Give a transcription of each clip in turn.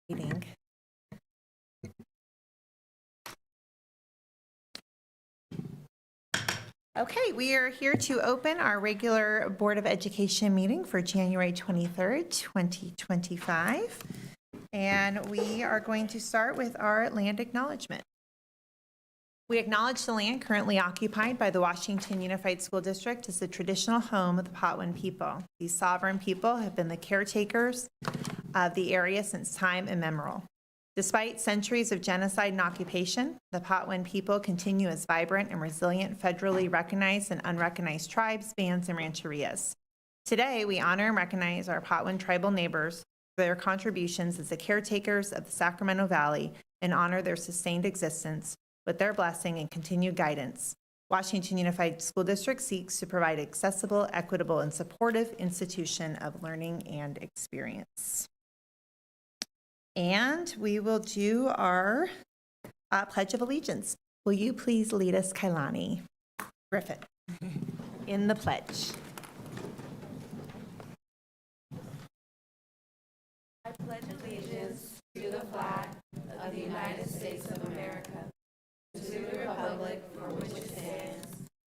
Meeting. Okay, we are here to open our regular Board of Education meeting for January 23rd, 2025. And we are going to start with our land acknowledgement. We acknowledge the land currently occupied by the Washington Unified School District as the traditional home of the Patwin people. These sovereign people have been the caretakers of the area since time immemorial. Despite centuries of genocide and occupation, the Patwin people continue as vibrant and resilient federally recognized and unrecognized tribes, bands, and rancherias. Today, we honor and recognize our Patwin tribal neighbors for their contributions as the caretakers of the Sacramento Valley and honor their sustained existence with their blessing and continued guidance. Washington Unified School District seeks to provide accessible, equitable, and supportive institution of learning and experience. And we will do our Pledge of Allegiance. Will you please lead us, Kailani Griffith, in the pledge? I pledge allegiance to the flag of the United States of America, to the republic for which it stands,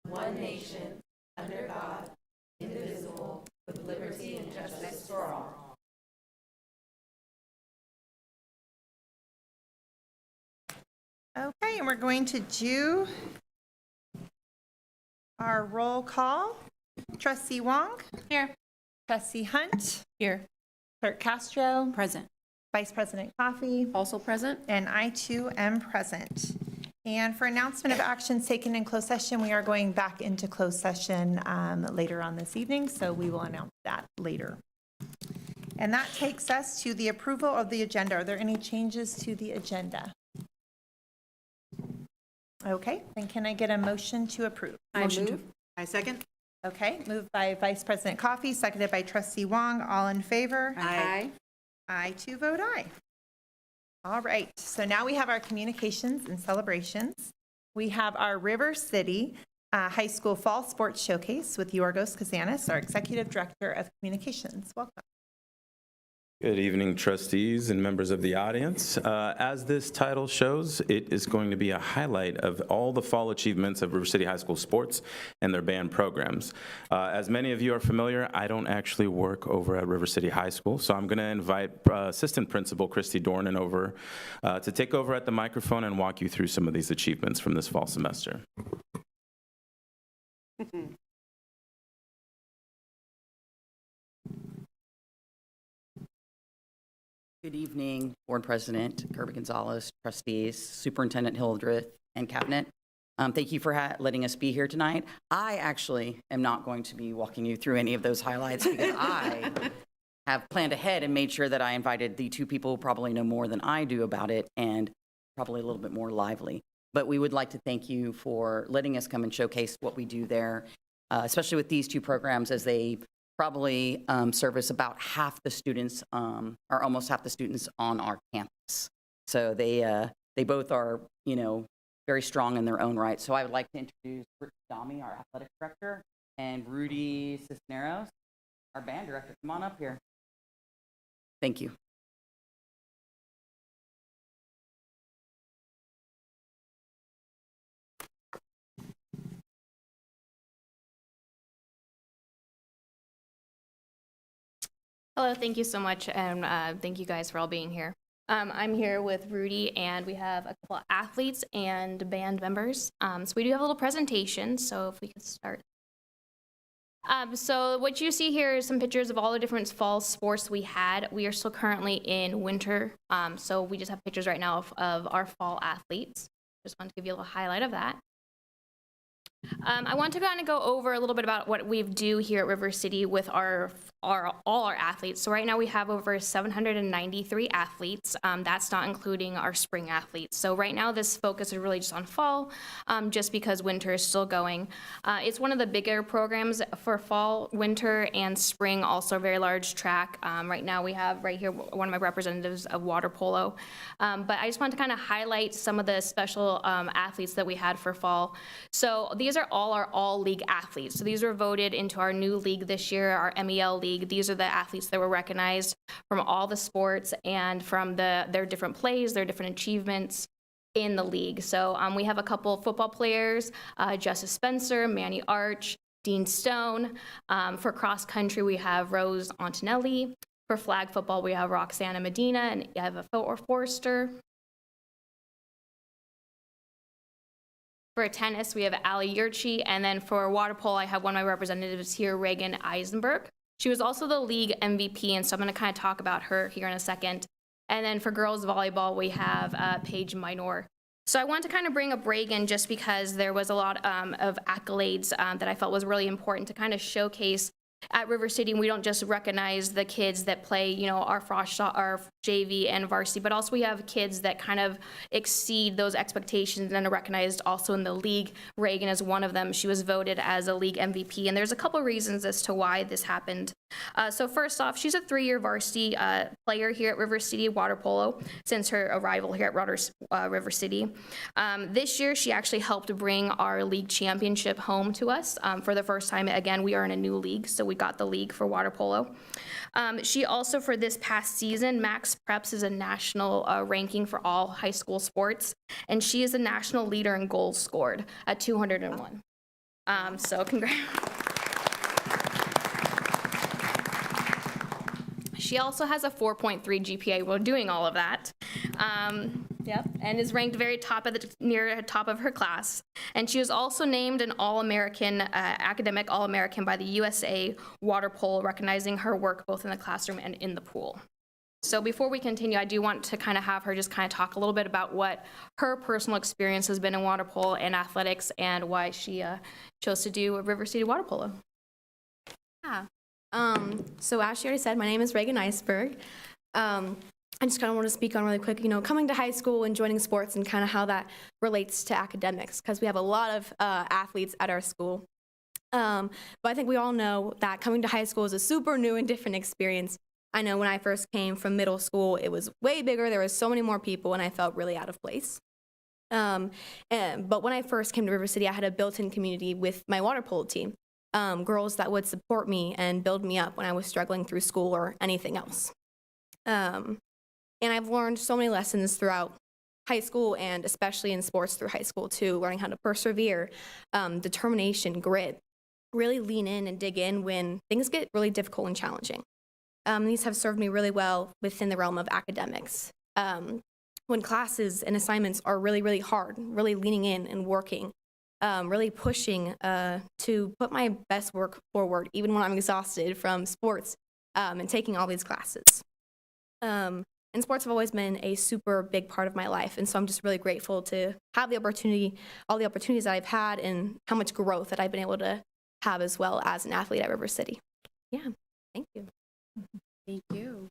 one nation, under God, indivisible, with liberty and justice for all. Okay, and we're going to do our roll call. Trustee Wong? Here. Trustee Hunt? Here. Clerk Castro? Present. Vice President Coffey? Also present. And I too am present. And for announcement of actions taken in closed session, we are going back into closed session later on this evening, so we will announce that later. And that takes us to the approval of the agenda. Are there any changes to the agenda? Okay, then can I get a motion to approve? I second. Okay, moved by Vice President Coffey, seconded by Trustee Wong. All in favor? Aye. I too vote aye. All right, so now we have our communications and celebrations. We have our River City High School Fall Sports Showcase with Yorgos Kazanis, our Executive Director of Communications. Welcome. Good evening, trustees and members of the audience. As this title shows, it is going to be a highlight of all the fall achievements of River City High School sports and their band programs. As many of you are familiar, I don't actually work over at River City High School, so I'm going to invite Assistant Principal Christy Dornan over to take over at the microphone and walk you through some of these achievements from this fall semester. Good evening, Board President Kirby Gonzalez, trustees, Superintendent Hildreth, and Cabinet. Thank you for letting us be here tonight. I actually am not going to be walking you through any of those highlights because I have planned ahead and made sure that I invited the two people who probably know more than I do about it and probably a little bit more lively. But we would like to thank you for letting us come and showcase what we do there, especially with these two programs as they probably service about half the students, or almost half the students on our campus. So they both are, very strong in their own right. So I would like to introduce Rick Dami, our athletic director, and Rudy Cisneros, our band director. Come on up here. Thank you. Hello, thank you so much, and thank you guys for all being here. I'm here with Rudy, and we have a couple of athletes and band members. So we do have a little presentation, so if we could start. So what you see here is some pictures of all the different fall sports we had. We are still currently in winter, so we just have pictures right now of our fall athletes. Just wanted to give you a little highlight of that. I want to kind of go over a little bit about what we do here at River City with all our athletes. So right now we have over 793 athletes. That's not including our spring athletes. So right now this focus is really just on fall, just because winter is still going. It's one of the bigger programs for fall, winter, and spring, also very large track. Right now we have right here one of my representatives of water polo. But I just want to kind of highlight some of the special athletes that we had for fall. So these are all our all-league athletes. So these were voted into our new league this year, our MEL league. league. These are the athletes that were recognized from all the sports and from their different plays, their different achievements in the league. So we have a couple of football players, Justice Spencer, Manny Arch, Dean Stone. For cross country, we have Rose Antonelli. For flag football, we have Roxana Medina and Eva Forster. For tennis, we have Ali Yurchi. And then for water polo, I have one of my representatives here, Reagan Eisenberg. She was also the league MVP, and so I'm going to kind of talk about her here in a second. And then for girls volleyball, we have Paige Minor. So I want to kind of bring up Reagan just because there was a lot of accolades that I felt was really important to kind of showcase at River City. We don't just recognize the kids that play, you know, our JV and varsity, but also we have kids that kind of exceed those expectations and are recognized also in the league. Reagan is one of them. She was voted as a league MVP, and there's a couple reasons as to why this happened. So first off, she's a 3-year varsity player here at River City water polo since her arrival here at River City. This year, she actually helped bring our league championship home to us for the first time. Again, we are in a new league, so we got the league for water polo. She also, for this past season, Max Preps is a national ranking for all high school sports, and she is a national leader in goals scored at 201. So congrats. She also has a 4.3 GPA while doing all of that. Yep, and is ranked very near the top of her class. And she was also named an All-American, academic All-American by the USA Water Polo, recognizing her work both in the classroom and in the pool. So before we continue, I do want to kind of have her just kind of talk a little bit about what her personal experience has been in water polo and athletics and why she chose to do River City water polo. Yeah. So as she already said, my name is Reagan Eisberg. I just kind of want to speak on really quick, you know, coming to high school and joining sports and kind of how that relates to academics, because we have a lot of athletes at our school. But I think we all know that coming to high school is a super new and different experience. I know when I first came from middle school, it was way bigger. There was so many more people, and I felt really out of place. But when I first came to River City, I had a built-in community with my water polo team. Girls that would support me and build me up when I was struggling through school or anything else. And I've learned so many lessons throughout high school and especially in sports through high school too, learning how to persevere, determination, grit, really lean in and dig in when things get really difficult and challenging. These have served me really well within the realm of academics. When classes and assignments are really, really hard, really leaning in and working, really pushing to put my best work forward, even when I'm exhausted from sports and taking all these classes. And sports have always been a super big part of my life, and so I'm just really grateful to have the opportunity, all the opportunities that I've had, and how much growth that I've been able to have as well as an athlete at River City. Yeah, thank you. Thank you.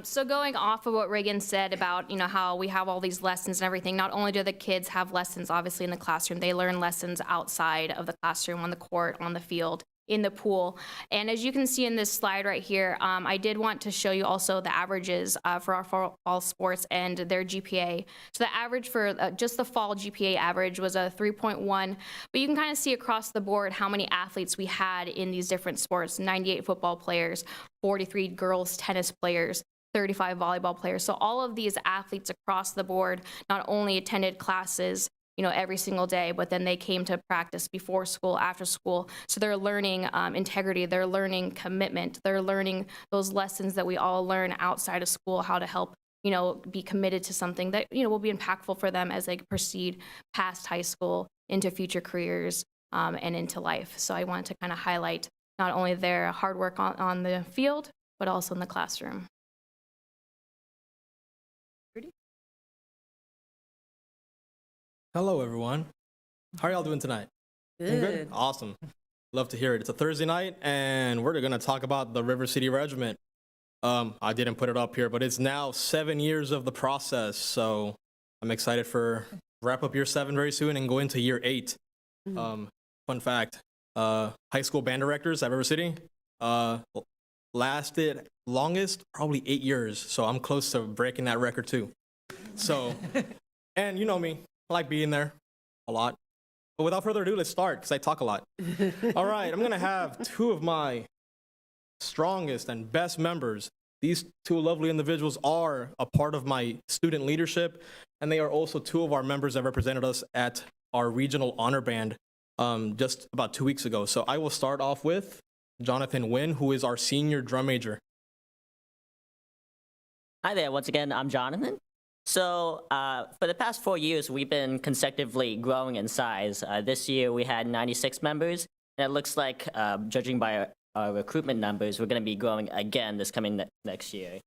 So going off of what Reagan said about, you know, how we have all these lessons and everything, not only do the kids have lessons obviously in the classroom, they learn lessons outside of the classroom, on the court, on the field, in the pool. And as you can see in this slide right here, I did want to show you also the averages for our fall sports and their GPA. So the average for just the fall GPA average was a 3.1, but you can kind of see across the board how many athletes we had in these different sports: 98 football players, 43 girls tennis players, 35 volleyball players. So all of these athletes across the board not only attended classes, you know, every single day, but then they came to practice before school, after school. So they're learning integrity, they're learning commitment, they're learning those lessons that we all learn outside of school, how to help, you know, be committed to something that, you know, will be impactful for them as they proceed past high school into future careers and into life. So I wanted to kind of highlight not only their hard work on the field, but also in the classroom. Hello, everyone. How are y'all doing tonight? Doing good. Awesome. Love to hear it. It's a Thursday night, and we're going to talk about the River City Regiment. I didn't put it up here, but it's now 7 years of the process, so I'm excited for wrap up year 7 very soon and go into year 8. Fun fact, high school band directors at River City lasted longest, probably 8 years, so I'm close to breaking that record too. So And you know me, I like being there a lot. But without further ado, let's start, because I talk a lot. All right, I'm going to have two of my strongest and best members. These two lovely individuals are a part of my student leadership, and they are also two of our members that represented us at our regional honor band just about 2 weeks ago. So I will start off with Jonathan Nguyen, who is our senior drum major. Hi there, once again, I'm Jonathan. So for the past 4 years, we've been consecutively growing in size. This year, we had 96 members, and it looks like, judging by our recruitment numbers, we're going to be growing again this coming next year.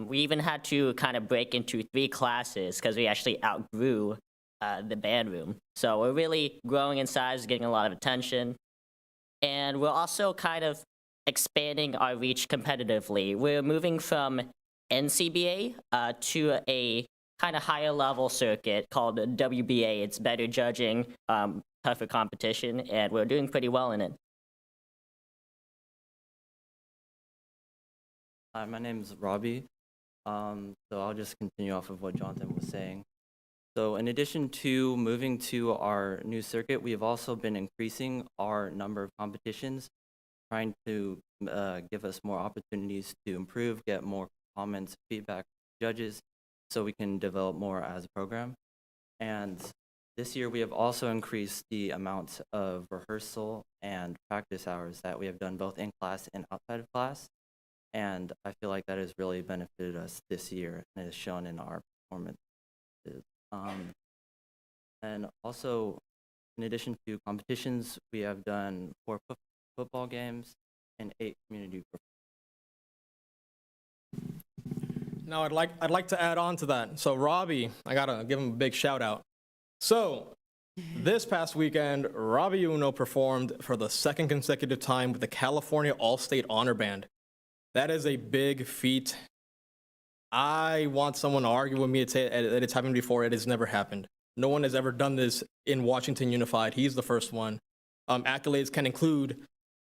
We even had to kind of break into 3 classes because we actually outgrew the band room. So we're really growing in size, getting a lot of attention. And we're also kind of expanding our reach competitively. We're moving from NCBA to a kind of higher level circuit called WBA. It's better judging, tougher competition, and we're doing pretty well in it. Hi, my name is Robbie. So I'll just continue off of what Jonathan was saying. So in addition to moving to our new circuit, we have also been increasing our number of competitions, trying to give us more opportunities to improve, get more comments, feedback from judges, so we can develop more as a program. And this year we have also increased the amount of rehearsal and practice hours that we have done both in class and outside of class. And I feel like that has really benefited us this year and is shown in our performance. And also, in addition to competitions, we have done 4 football games and 8 community performances. Now, I'd like to add on to that. So Robbie, I gotta give him a big shout out. So this past weekend, Robbie Uno performed for the 2nd consecutive time with the California All-State Honor Band. That is a big feat. I want someone to argue with me and say that it's happened before. It has never happened. No one has ever done this in Washington Unified. He's the first one. Accolades can include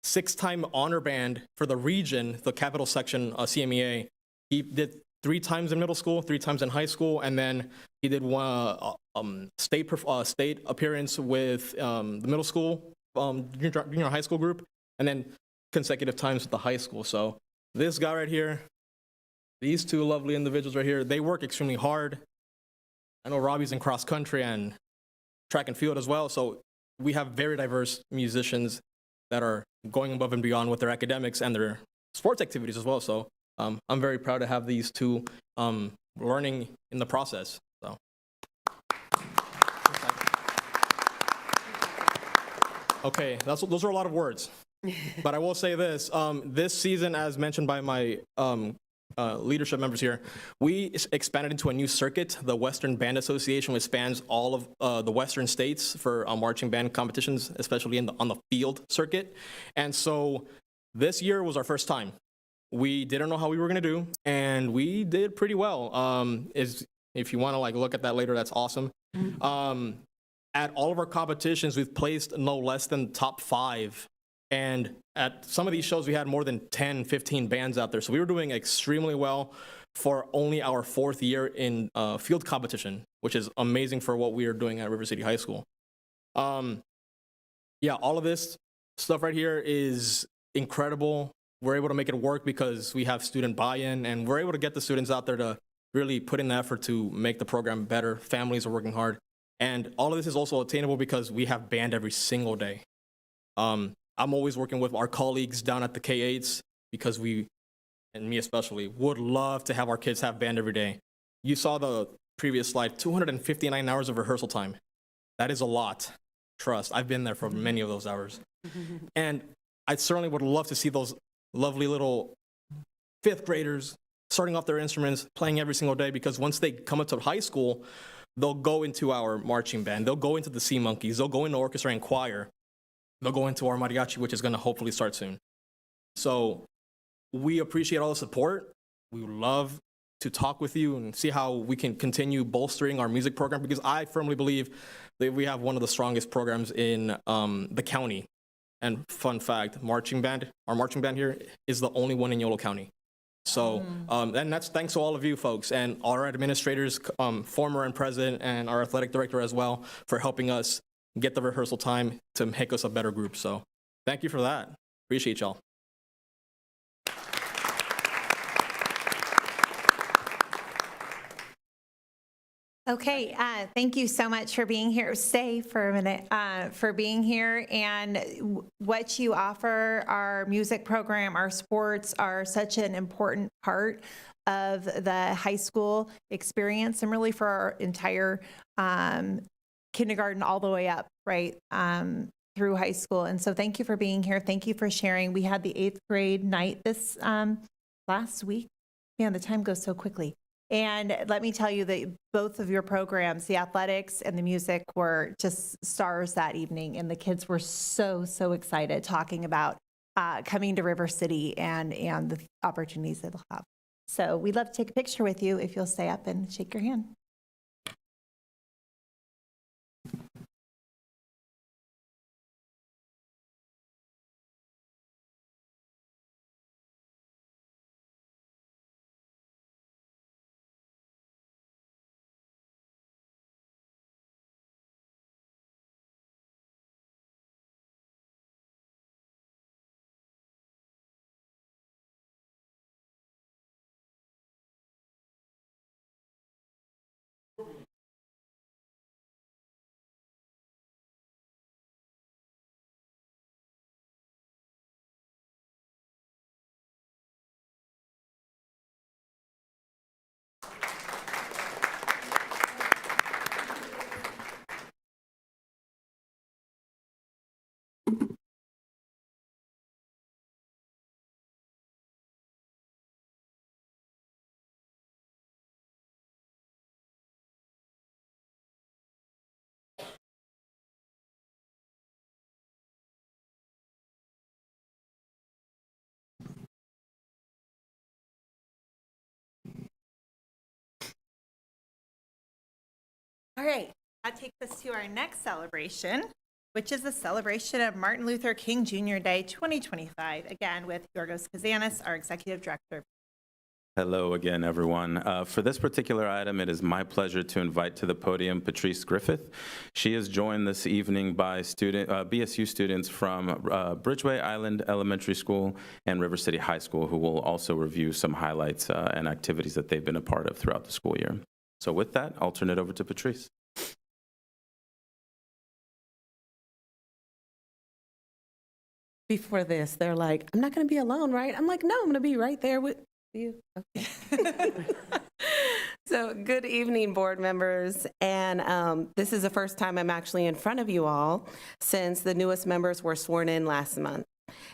6-time honor band for the region, the capital section, CMEA. He did 3 times in middle school, 3 times in high school, and then he did one state appearance with the middle school, junior high school group, and then consecutive times with the high school. So this guy right here, these two lovely individuals right here, they work extremely hard. I know Robbie's in cross country and track and field as well, so we have very diverse musicians that are going above and beyond with their academics and their sports activities as well. So I'm very proud to have these two learning in the process. So. Okay, those are a lot of words, but I will say this: this season, as mentioned by my leadership members here, we expanded into a new circuit, the Western Band Association, which spans all of the Western states for marching band competitions, especially on the field circuit. And so this year was our first time. We didn't know how we were going to do, and we did pretty well. If you want to look at that later, that's awesome. At all of our competitions, we've placed no less than top 5. And at some of these shows, we had more than 10, 15 bands out there. So we were doing extremely well for only our 4th year in field competition, which is amazing for what we are doing at River City High School. Yeah, all of this stuff right here is incredible. We're able to make it work because we have student buy-in, and we're able to get the students out there to really put in the effort to make the program better. Families are working hard. And all of this is also attainable because we have band every single day. I'm always working with our colleagues down at the K8s because we, and me especially, would love to have our kids have band every day. You saw the previous slide, 259 hours of rehearsal time. That is a lot. Trust, I've been there for many of those hours. And I certainly would love to see those lovely little 5th graders starting off their instruments, playing every single day, because once they come up to high school, they'll go into our marching band, they'll go into the Sea Monkeys, they'll go into orchestra and choir, they'll go into our mariachi, which is going to hopefully start soon. So we appreciate all the support. We would love to talk with you and see how we can continue bolstering our music program, because I firmly believe that we have one of the strongest programs in the county. And fun fact, our marching band here is the only one in Yolo County. So, and that's thanks to all of you folks and our administrators, former and present, and our athletic director as well, for helping us get the rehearsal time to make us a better group. So thank you for that. Appreciate y'all. Okay, thank you so much for being here. Stay for a minute, for being here. And what you offer, our music program, our sports are such an important part of the high school experience and really for our entire kindergarten all the way up, right, through high school. And so thank you for being here. Thank you for sharing. We had the 8th grade night this last week. Man, the time goes so quickly. And let me tell you that both of your programs, the athletics and the music, were just stars that evening. And the kids were so, so excited talking about coming to River City and the opportunities they'll have. So we'd love to take a picture with you if you'll stay up and shake your hand. All right, that takes us to our next celebration, which is the celebration of Martin Luther King Jr. Day 2025, again with Yorgos Kazanis, our Executive Director. Hello again, everyone. For this particular item, it is my pleasure to invite to the podium Patrice Griffith. She is joined this evening by BSU students from Bridgeway Island Elementary School and River City High School, who will also review some highlights and activities that they've been a part of throughout the school year. So with that, I'll turn it over to Patrice. Before this, they're like, I'm not going to be alone, right? I'm like, no, I'm going to be right there with you. Okay. So good evening, board members. And this is the first time I'm actually in front of you all since the newest members were sworn in last month.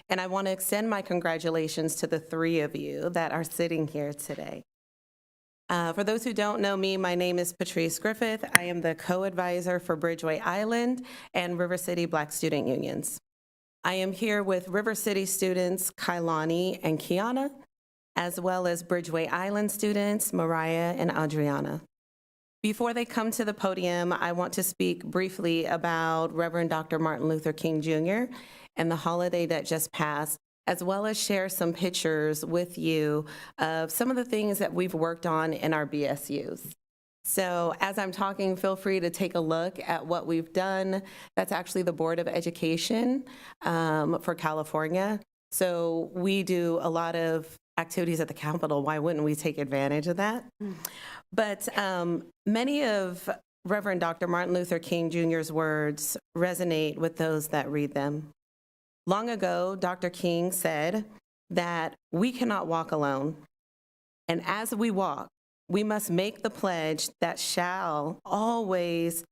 And I want to extend my congratulations to the 3 of you that are sitting here today. For those who don't know me, my name is Patrice Griffith. I am the co-advisor for Bridgeway Island and River City Black Student Unions. I am here with River City students Kailani and Kiana, as well as Bridgeway Island students Mariah and Adriana. Before they come to the podium, I want to speak briefly about Reverend Dr. Martin Luther King Jr. and the holiday that just passed, as well as share some pictures with you of some of the things that we've worked on in our BSUs. So as I'm talking, feel free to take a look at what we've done. That's actually the Board of Education for California. So we do a lot of activities at the Capitol. Why wouldn't we take advantage of that? But many of Reverend Dr. Martin Luther King Jr.'s words resonate with those that read them. Long ago, Dr. King said that we cannot walk alone. And as we walk, we must make the pledge that shall always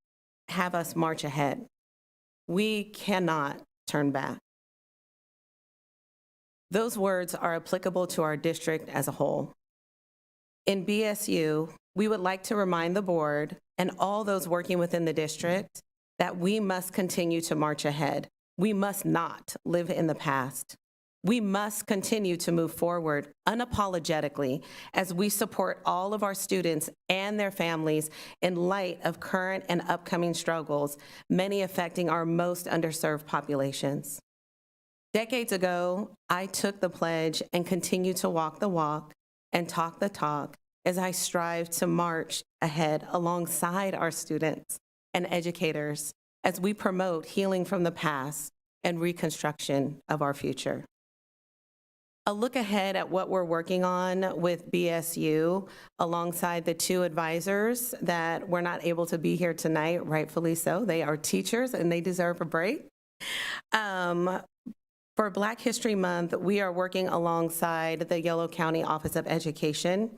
have us march ahead. We cannot turn back. Those words are applicable to our district as a whole. In BSU, we would like to remind the board and all those working within the district that we must continue to march ahead. We must not live in the past. We must continue to move forward unapologetically as we support all of our students and their families in light of current and upcoming struggles, many affecting our most underserved populations. Decades ago, I took the pledge and continue to walk the walk and talk the talk as I strive to march ahead alongside our students and educators as we promote healing from the past and reconstruction of our future. A look ahead at what we're working on with BSU alongside the two advisors that were not able to be here tonight, rightfully so. They are teachers and they deserve a break. For Black History Month, we are working alongside the Yolo County Office of Education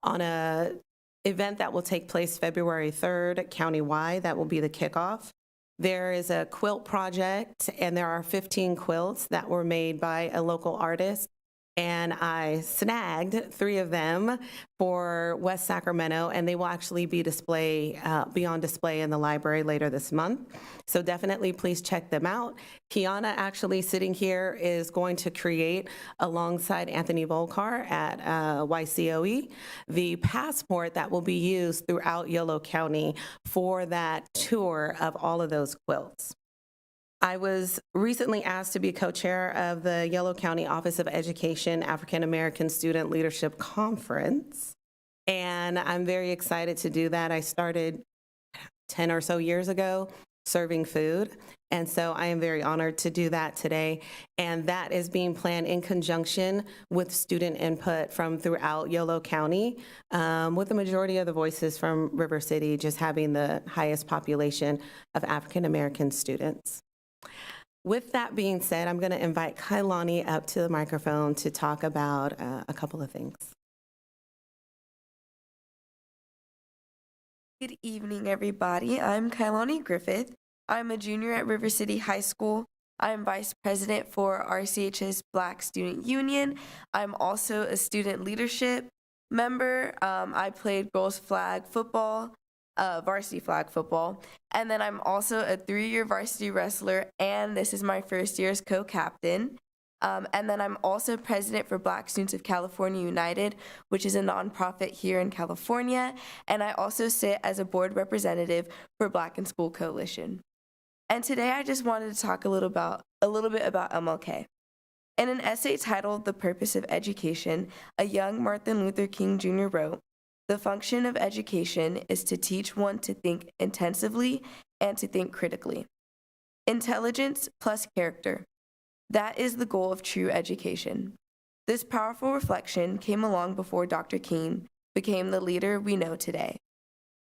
on an event that will take place February 3rd, countywide. That will be the kickoff. There is a quilt project, and there are 15 quilts that were made by a local artist. And I snagged 3 of them for West Sacramento, and they will actually be on display in the library later this month. So definitely please check them out. Kiana, actually sitting here, is going to create, alongside Anthony Volkar at YCOE, the passport that will be used throughout Yolo County for that tour of all of those quilts. I was recently asked to be co-chair of the Yolo County Office of Education African American Student Leadership Conference, and I'm very excited to do that. I started 10 or so years ago serving food, and so I am very honored to do that today, and that is being planned in conjunction with student input from throughout Yolo County, with the majority of the voices from River City just having the highest population of African American students. With that being said, I'm going to invite Kailani up to the microphone to talk about a couple of things. Good evening, everybody. I'm Kailani Griffith. I'm a junior at River City High School. I'm vice president for RCH's Black Student Union. I'm also a student leadership member. I played girls flag football, varsity flag football, and then I'm also a 3-year varsity wrestler, and this is my first year as co-captain. And then I'm also president for Black Students of California United, which is a nonprofit here in California, and I also sit as a board representative for Black in School Coalition. And today I just wanted to talk a little bit about MLK. In an essay titled "The Purpose of Education," a young Martin Luther King Jr. wrote, "The function of education is to teach one to think intensively and to think critically. Intelligence plus character. That is the goal of true education." This powerful reflection came along before Dr. King became the leader we know today.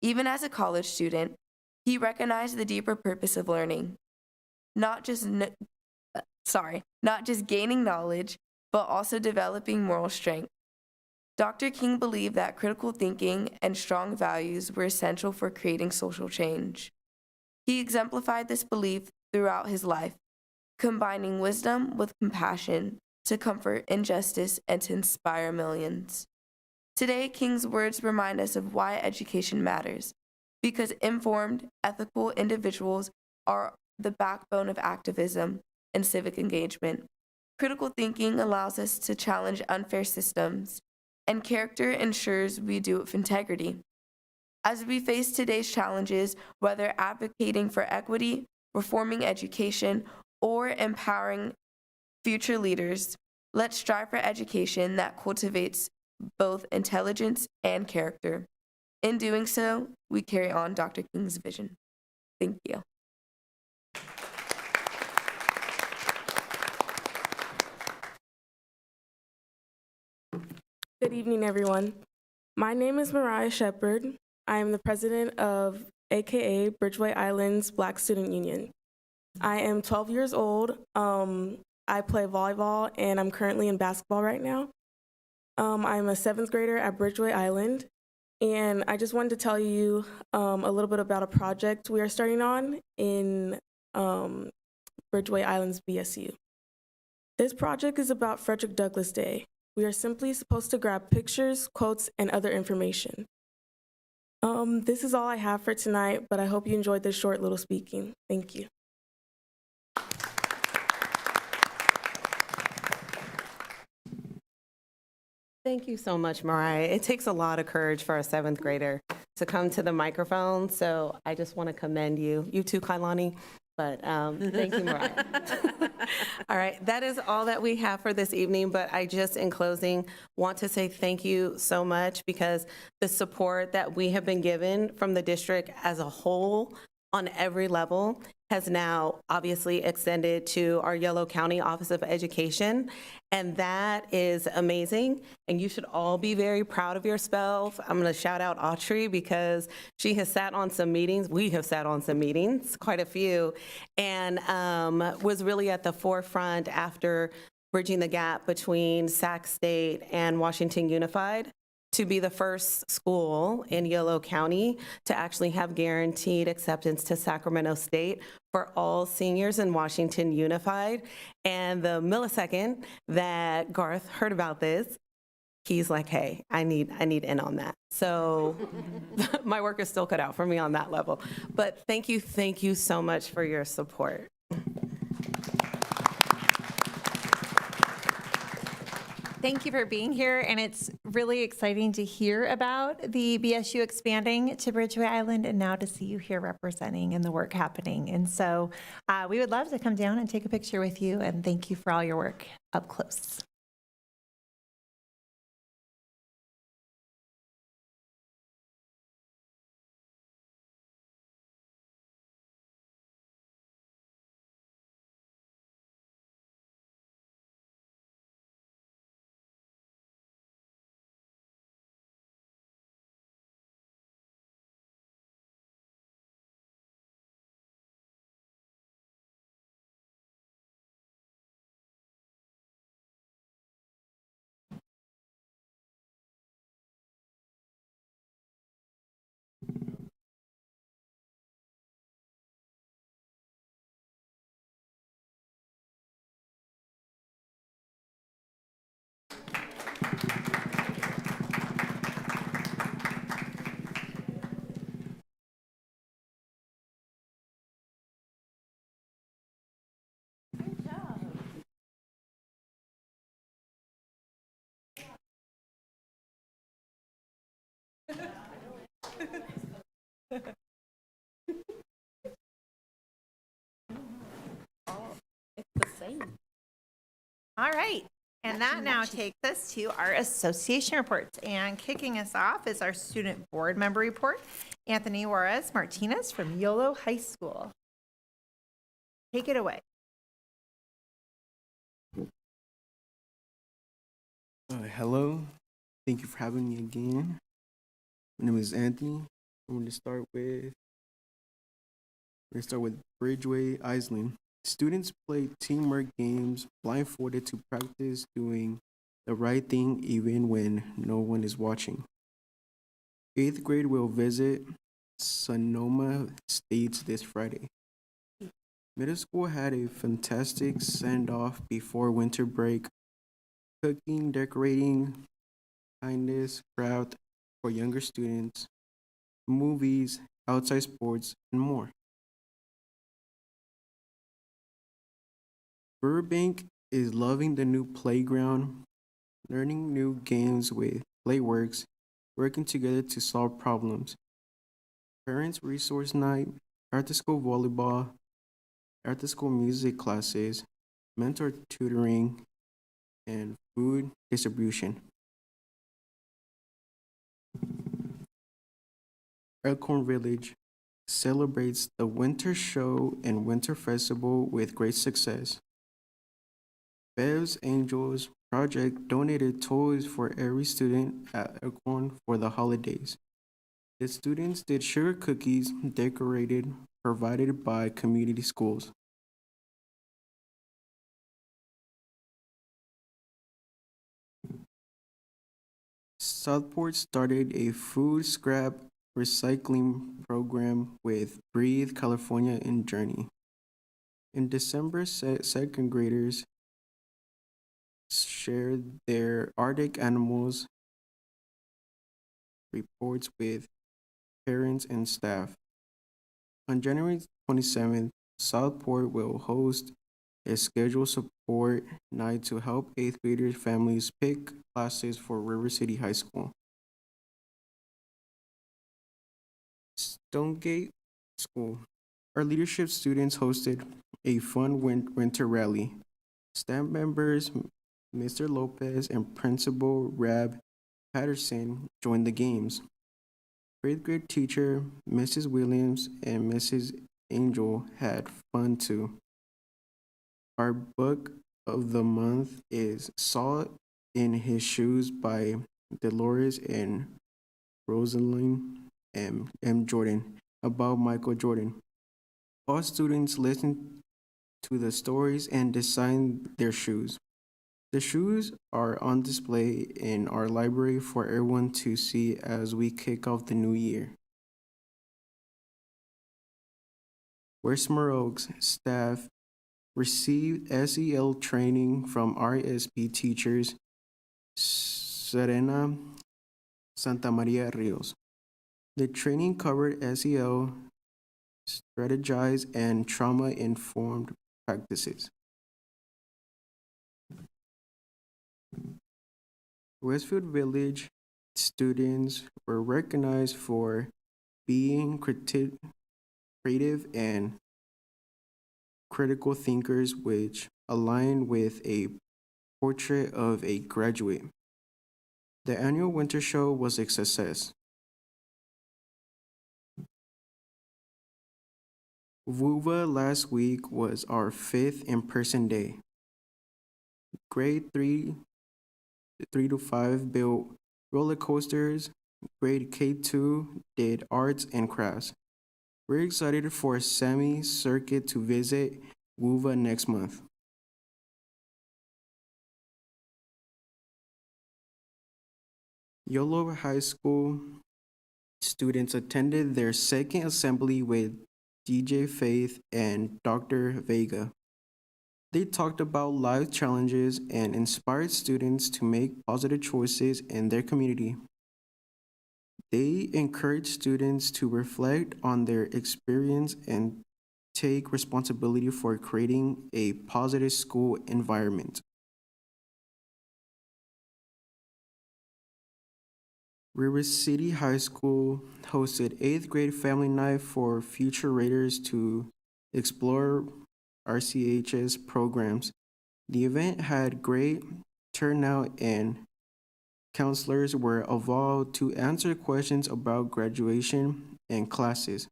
Even as a college student, he recognized the deeper purpose of learning. Not just gaining knowledge, but also developing moral strength. Dr. King believed that critical thinking and strong values were essential for creating social change. He exemplified this belief throughout his life, combining wisdom with compassion to comfort injustice and to inspire millions. Today, King's words remind us of why education matters, because informed, ethical individuals are the backbone of activism and civic engagement. Critical thinking allows us to challenge unfair systems, and character ensures we do it with integrity. As we face today's challenges, whether advocating for equity, reforming education, or empowering future leaders, let's strive for education that cultivates both intelligence and character. In doing so, we carry on Dr. King's vision. Thank you. Good evening, everyone. My name is Mariah Shepard. I am the president of AKA Bridgeway Islands Black Student Union. I am 12 years old. I play volleyball, and I'm currently in basketball right now. I'm a 7th grader at Bridgeway Island, and I just wanted to tell you a little bit about a project we are starting on in Bridgeway Islands BSU. This project is about Frederick Douglass Day. We are simply supposed to grab pictures, quotes, and other information. This is all I have for tonight, but I hope you enjoyed this short little speaking. Thank you. Thank you so much, Mariah. It takes a lot of courage for a 7th grader to come to the microphone, so I just want to commend you. You too, Kailani. But thank you, Mariah. All right, that is all that we have for this evening, but I just, in closing, want to say thank you so much because the support that we have been given from the district as a whole on every level has now obviously extended to our Yolo County Office of Education, and that is amazing, and you should all be very proud of yourself. I'm going to shout out Autry because she has sat on some meetings. We have sat on some meetings, quite a few, and was really at the forefront after bridging the gap between Sac State and Washington Unified to be the first school in Yolo County to actually have guaranteed acceptance to Sacramento State for all seniors in Washington Unified. And the millisecond that Garth heard about this, he's like, hey, I need in on that. So my work is still cut out for me on that level. But thank you so much for your support. Thank you for being here, and it's really exciting to hear about the BSU expanding to Bridgeway Island and now to see you here representing and the work happening. And so we would love to come down and take a picture with you, and thank you for all your work up close. All right. And that now takes us to our association reports. And kicking us off is our student board member report, Anthony Juarez Martinez from Yolo High School. Take it away. Hello. Thank you for having me again. My name is Anthony. I'm going to start with Bridgeway Island. Students play teamwork games blindfolded to practice doing the right thing even when no one is watching. 8th grade will visit Sonoma State this Friday. Middle school had a fantastic send-off before winter break. Cooking, decorating, kindness, craft for younger students, movies, outside sports, and more. Burbank is loving the new playground, learning new games with Playworks, working together to solve problems. Parents resource night, after-school volleyball, after-school music classes, mentor tutoring, and food distribution. Elkhorn Village celebrates the Winter Show and Winter Festival with great success. Bev's Angels Project donated toys for every student at Elkhorn for the holidays. The students did sugar cookies decorated, provided by community schools. Southport started a food scrap recycling program with Breathe California and Journey. In December, second graders shared their Arctic animals reports with parents and staff. On January 27th, Southport will host a scheduled support night to help 8th graders families pick classes for River City High School. Stonegate School Our leadership students hosted a fun winter rally. Staff members Mr. Lopez and Principal Rab Patterson joined the games. Grade grade teacher Mrs. Williams and Mrs. Angel had fun too. Our book of the month is Salt in His Shoes by Dolores and Rosalind M. Jordan about Michael Jordan. All students listened to the stories and designed their shoes. The shoes are on display in our library for everyone to see as we kick off the new year. Westmore Oaks staff received SEL training from RSP teachers Serena Santa Maria Rios. The training covered SEL, strategize, and trauma-informed practices. Westfield Village students were recognized for being creative and critical thinkers, which aligned with a portrait of a graduate. The annual winter show was a success. WUVA last week was our 5th in-person day. Grade 3 to 5 built roller coasters. Grade K2 did arts and crafts. We're excited for Sammy Circuit to visit WUVA next month. Yolo High School students attended their second assembly with DJ Faith and Dr. Vega. They talked about life challenges and inspired students to make positive choices in their community. They encouraged students to reflect on their experience and take responsibility for creating a positive school environment. River City High School hosted 8th grade family night for future Raiders to explore RCHS programs. The event had great turnout and counselors were involved to answer questions about graduation and classes.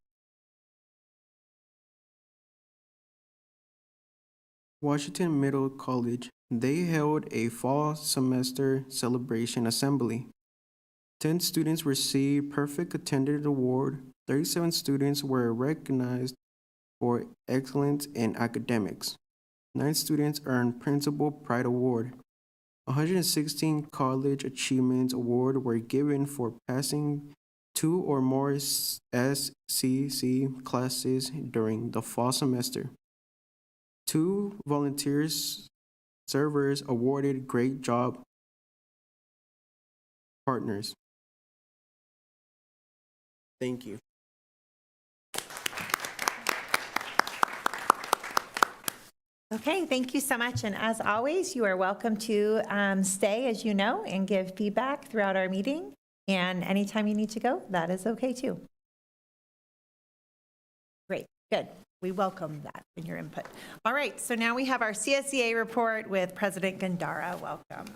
Washington Middle College, they held a fall semester celebration assembly. 10 students received Perfect Attendance Award. 37 students were recognized for excellence in academics. 9 students earned Principal Pride Award. 116 College Achievement Awards were given for passing 2 or more SCC classes during the fall semester. 2 volunteers servers awarded Great Job partners. Thank you. Okay, thank you so much. And as always, you are welcome to stay, as you know, and give feedback throughout our meeting. And anytime you need to go, that is okay too. Great, good. We welcome that in your input. All right, so now we have our CSEA report with President Gandara. Welcome.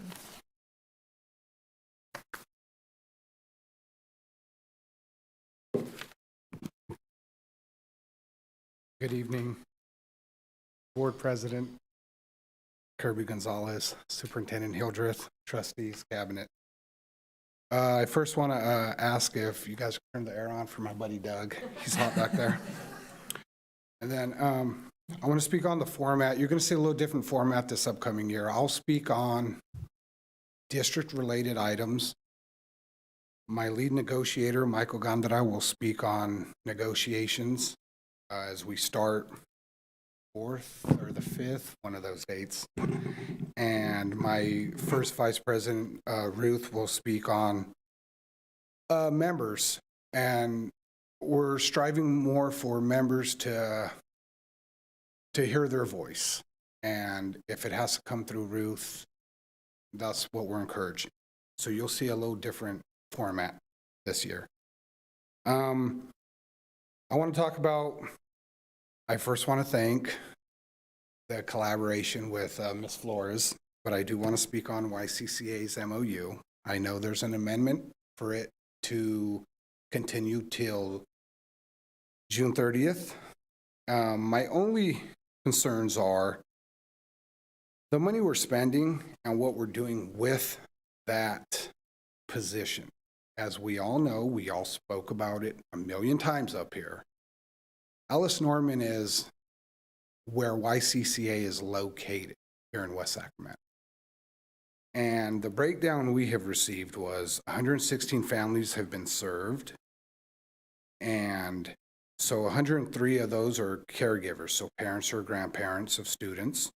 Good evening, Board President Kirby Gonzalez, Superintendent Hildreth, Trustees, Cabinet. I first want to ask if you guys can turn the air on for my buddy Doug. He's hot back there. And then I want to speak on the format. You're going to see a little different format this upcoming year. I'll speak on district-related items. My lead negotiator, Michael Gandara, will speak on negotiations as we start 4th or the 5th, one of those dates. And my first Vice President, Ruth, will speak on members. And we're striving more for members to hear their voice. And if it has to come through Ruth, that's what we're encouraging. So you'll see a little different format this year. I want to talk about I first want to thank the collaboration with Ms. Flores, but I do want to speak on YCCA's MOU. I know there's an amendment for it to continue till June 30th. My only concerns are the money we're spending and what we're doing with that position. As we all know, we all spoke about it a million times up here. Ellis Norman is where YCCA is located here in West Sacramento. And the breakdown we have received was 116 families have been served. And so 103 of those are caregivers, so parents or grandparents of students.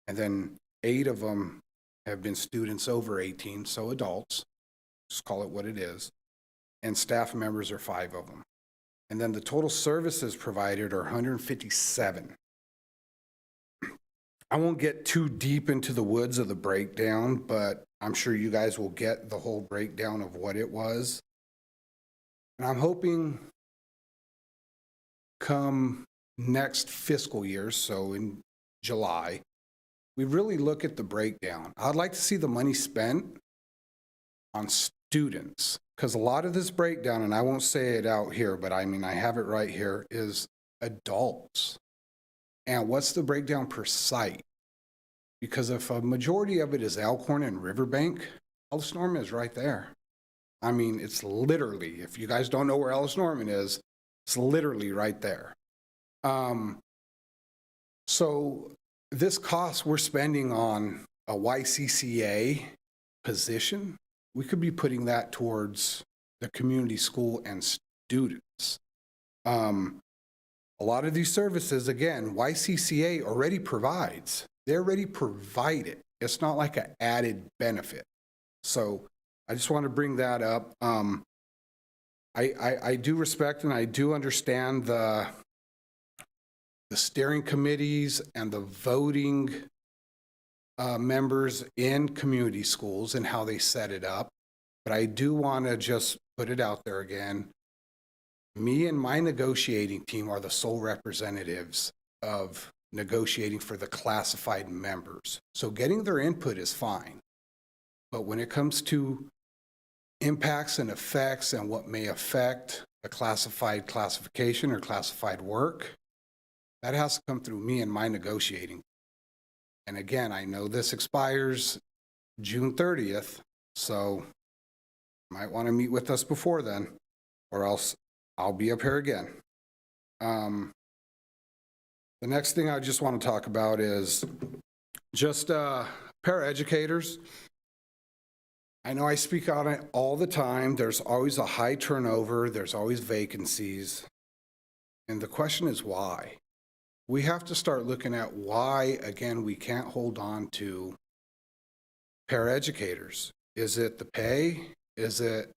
And then 8 of them have been students over 18, so adults, just call it what it is. And staff members are 5 of them. And then the total services provided are 157. I won't get too deep into the woods of the breakdown, but I'm sure you guys will get the whole breakdown of what it was. And I'm hoping come next fiscal year, so in July, we really look at the breakdown. I'd like to see the money spent on students, because a lot of this breakdown, and I won't say it out here, but I mean, I have it right here, is adults. And what's the breakdown per site? Because if a majority of it is Elkhorn and Riverbank, Ellis Norman is right there. I mean, it's literally, if you guys don't know where Ellis Norman is, it's literally right there. So this cost we're spending on a YCCA position, we could be putting that towards the community school and students. A lot of these services, again, YCCA already provides. They already provide it. It's not like an added benefit. So I just want to bring that up. I do respect and I do understand the steering committees and the voting members in community schools and how they set it up. But I do want to just put it out there again. Me and my negotiating team are the sole representatives of negotiating for the classified members. So getting their input is fine. But when it comes to impacts and effects and what may affect a classified classification or classified work, that has to come through me and my negotiating. And again, I know this expires June 30th, so you might want to meet with us before then, or else I'll be up here again. The next thing I just want to talk about is just paraeducators. I know I speak on it all the time. There's always a high turnover. There's always vacancies. And the question is why? We have to start looking at why, again, we can't hold on to paraeducators. Is it the pay? Is it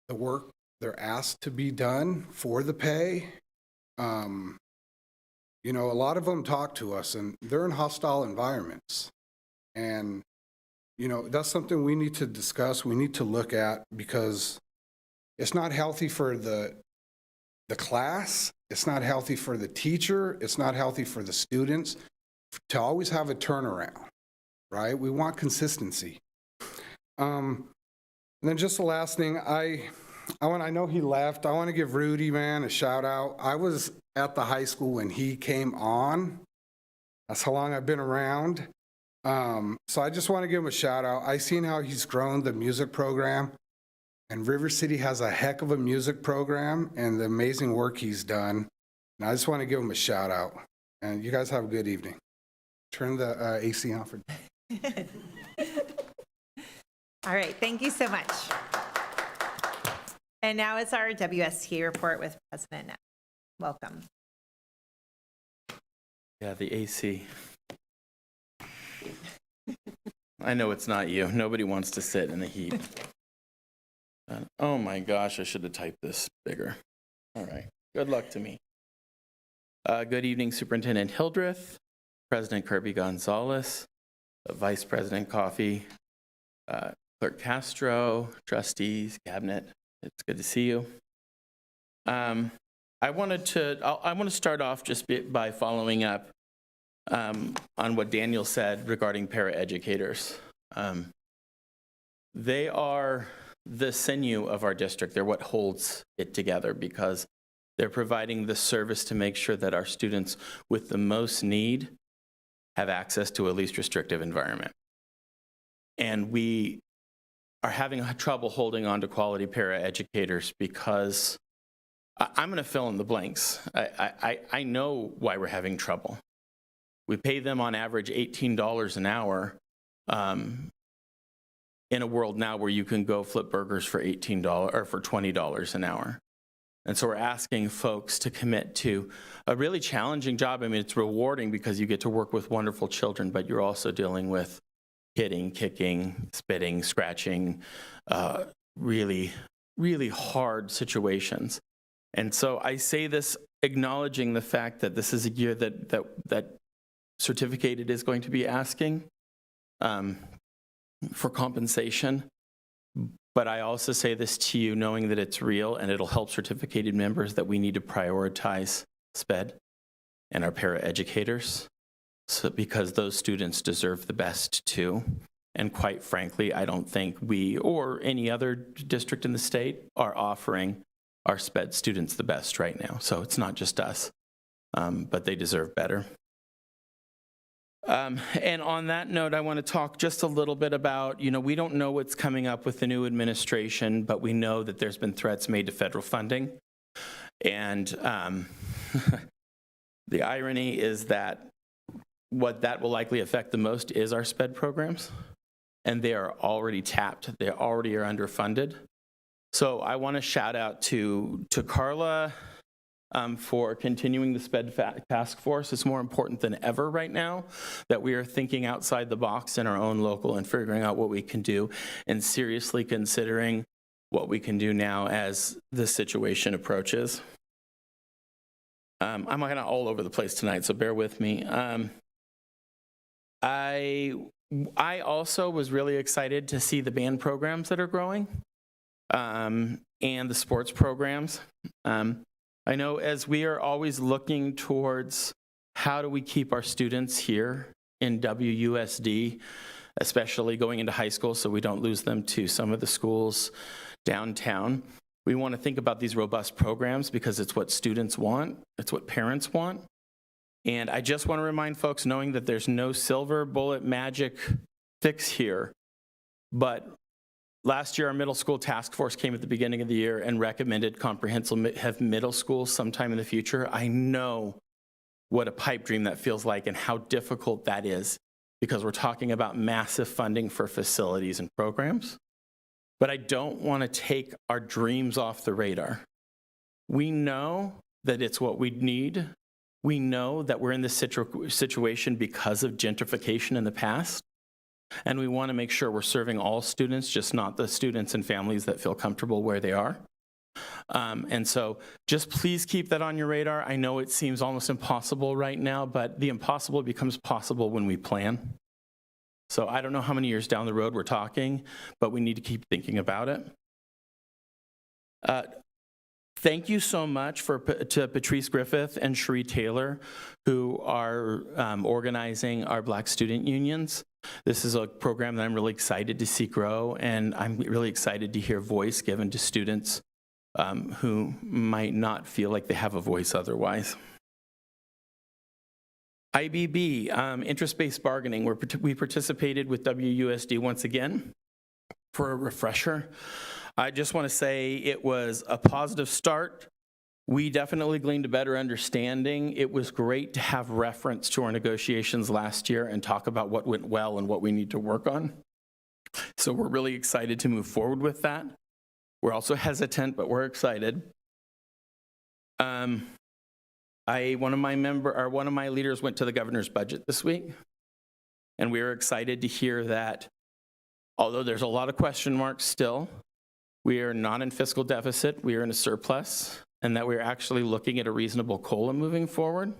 the work they're asked to be done for the pay? You know, a lot of them talk to us and they're in hostile environments. And, you know, that's something we need to discuss, we need to look at, because it's not healthy for the class, it's not healthy for the teacher, it's not healthy for the students to always have a turnaround, right? We want consistency. And then just the last thing, I know he left. I want to give Rudy, man, a shout out. I was at the high school when he came on. That's how long I've been around. So I just want to give him a shout out. I seen how he's grown the music program, and River City has a heck of a music program and the amazing work he's done. And I just want to give him a shout out. And you guys have a good evening. Turn the AC on for. All right, thank you so much. And now it's our WSTA report with President Knapp. Welcome. Yeah, the AC. I know it's not you. Nobody wants to sit in the heat. Oh my gosh, I should have typed this bigger. All right, good luck to me. Good evening, Superintendent Hildreth, President Kirby Gonzalez, Vice President Coffey, Clerk Castro, trustees, cabinet. It's good to see you. I want to start off just by following up on what Daniel said regarding paraeducators. They are the sinew of our district. They're what holds it together because they're providing the service to make sure that our students with the most need have access to a least restrictive environment. And we are having trouble holding on to quality paraeducators because I'm going to fill in the blanks. I know why we're having trouble. We pay them on average $18 an hour in a world now where you can go flip burgers for $18 or for $20 an hour. And so we're asking folks to commit to a really challenging job. I mean, it's rewarding because you get to work with wonderful children, but you're also dealing with hitting, kicking, spitting, scratching, really, really hard situations. And so I say this acknowledging the fact that this is a year that Certificated is going to be asking for compensation. But I also say this to you knowing that it's real and it'll help Certificated members that we need to prioritize SPED and our paraeducators because those students deserve the best too. And quite frankly, I don't think we or any other district in the state are offering our SPED students the best right now. So it's not just us, but they deserve better. And on that note, I want to talk just a little bit about, we don't know what's coming up with the new administration, but we know that there's been threats made to federal funding. And the irony is that what that will likely affect the most is our SPED programs. And they are already tapped. They already are underfunded. So I want to shout out to Carla for continuing the SPED task force. It's more important than ever right now that we are thinking outside the box in our own local and figuring out what we can do and seriously considering what we can do now as this situation approaches. I'm kind of all over the place tonight, so bear with me. I also was really excited to see the band programs that are growing and the sports programs. I know as we are always looking towards how do we keep our students here in WUSD, especially going into high school so we don't lose them to some of the schools downtown. We want to think about these robust programs because it's what students want, it's what parents want. And I just want to remind folks, knowing that there's no silver bullet magic fix here, but last year, our middle school task force came at the beginning of the year and recommended comprehensive middle school sometime in the future. I know what a pipe dream that feels like and how difficult that is because we're talking about massive funding for facilities and programs. But I don't want to take our dreams off the radar. We know that it's what we need. We know that we're in this situation because of gentrification in the past. And we want to make sure we're serving all students, just not the students and families that feel comfortable where they are. And so just please keep that on your radar. I know it seems almost impossible right now, but the impossible becomes possible when we plan. So I don't know how many years down the road we're talking, but we need to keep thinking about it. Thank you so much to Patrice Griffith and Cherie Taylor, who are organizing our Black student unions. This is a program that I'm really excited to see grow, and I'm really excited to hear voice given to students who might not feel like they have a voice otherwise. IBB, interest-based bargaining. We participated with WUSD once again. For a refresher, I just want to say it was a positive start. We definitely gleaned a better understanding. It was great to have reference to our negotiations last year and talk about what went well and what we need to work on. So we're really excited to move forward with that. We're also hesitant, but we're excited. One of my leaders went to the governor's budget this week, and we were excited to hear that although there's a lot of question marks still, we are not in fiscal deficit, we are in a surplus, and that we're actually looking at a reasonable COLA moving forward.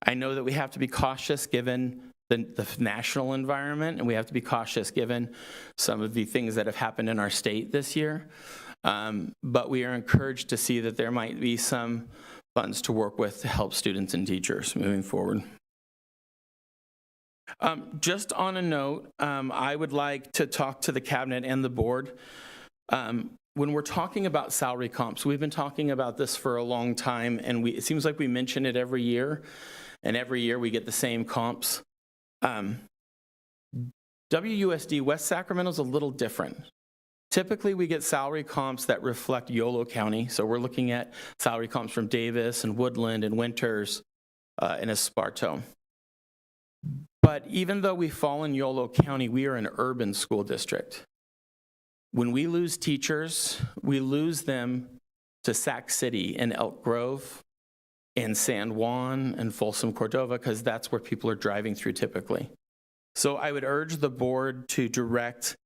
I know that we have to be cautious given the national environment, and we have to be cautious given some of the things that have happened in our state this year. But we are encouraged to see that there might be some funds to work with to help students and teachers moving forward. Just on a note, I would like to talk to the cabinet and the board. When we're talking about salary comps, we've been talking about this for a long time, and it seems like we mention it every year, and every year we get the same comps. WUSD, West Sacramento's a little different. Typically, we get salary comps that reflect Yolo County, so we're looking at salary comps from Davis and Woodland and Winters and Esparto. But even though we fall in Yolo County, we are an urban school district. When we lose teachers, we lose them to Sac City and Elk Grove and San Juan and Folsom Cordova, because that's where people are driving through typically. So I would urge the board to direct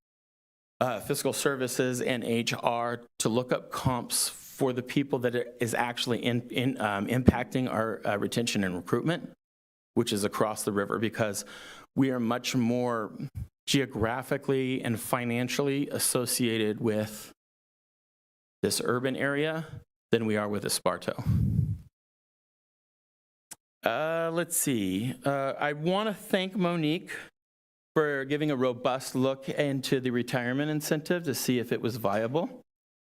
fiscal services and HR to look up comps for the people that is actually impacting our retention and recruitment, which is across the river, because we are much more geographically and financially associated with this urban area than we are with Esparto. Let's see. I want to thank Monique for giving a robust look into the retirement incentive to see if it was viable.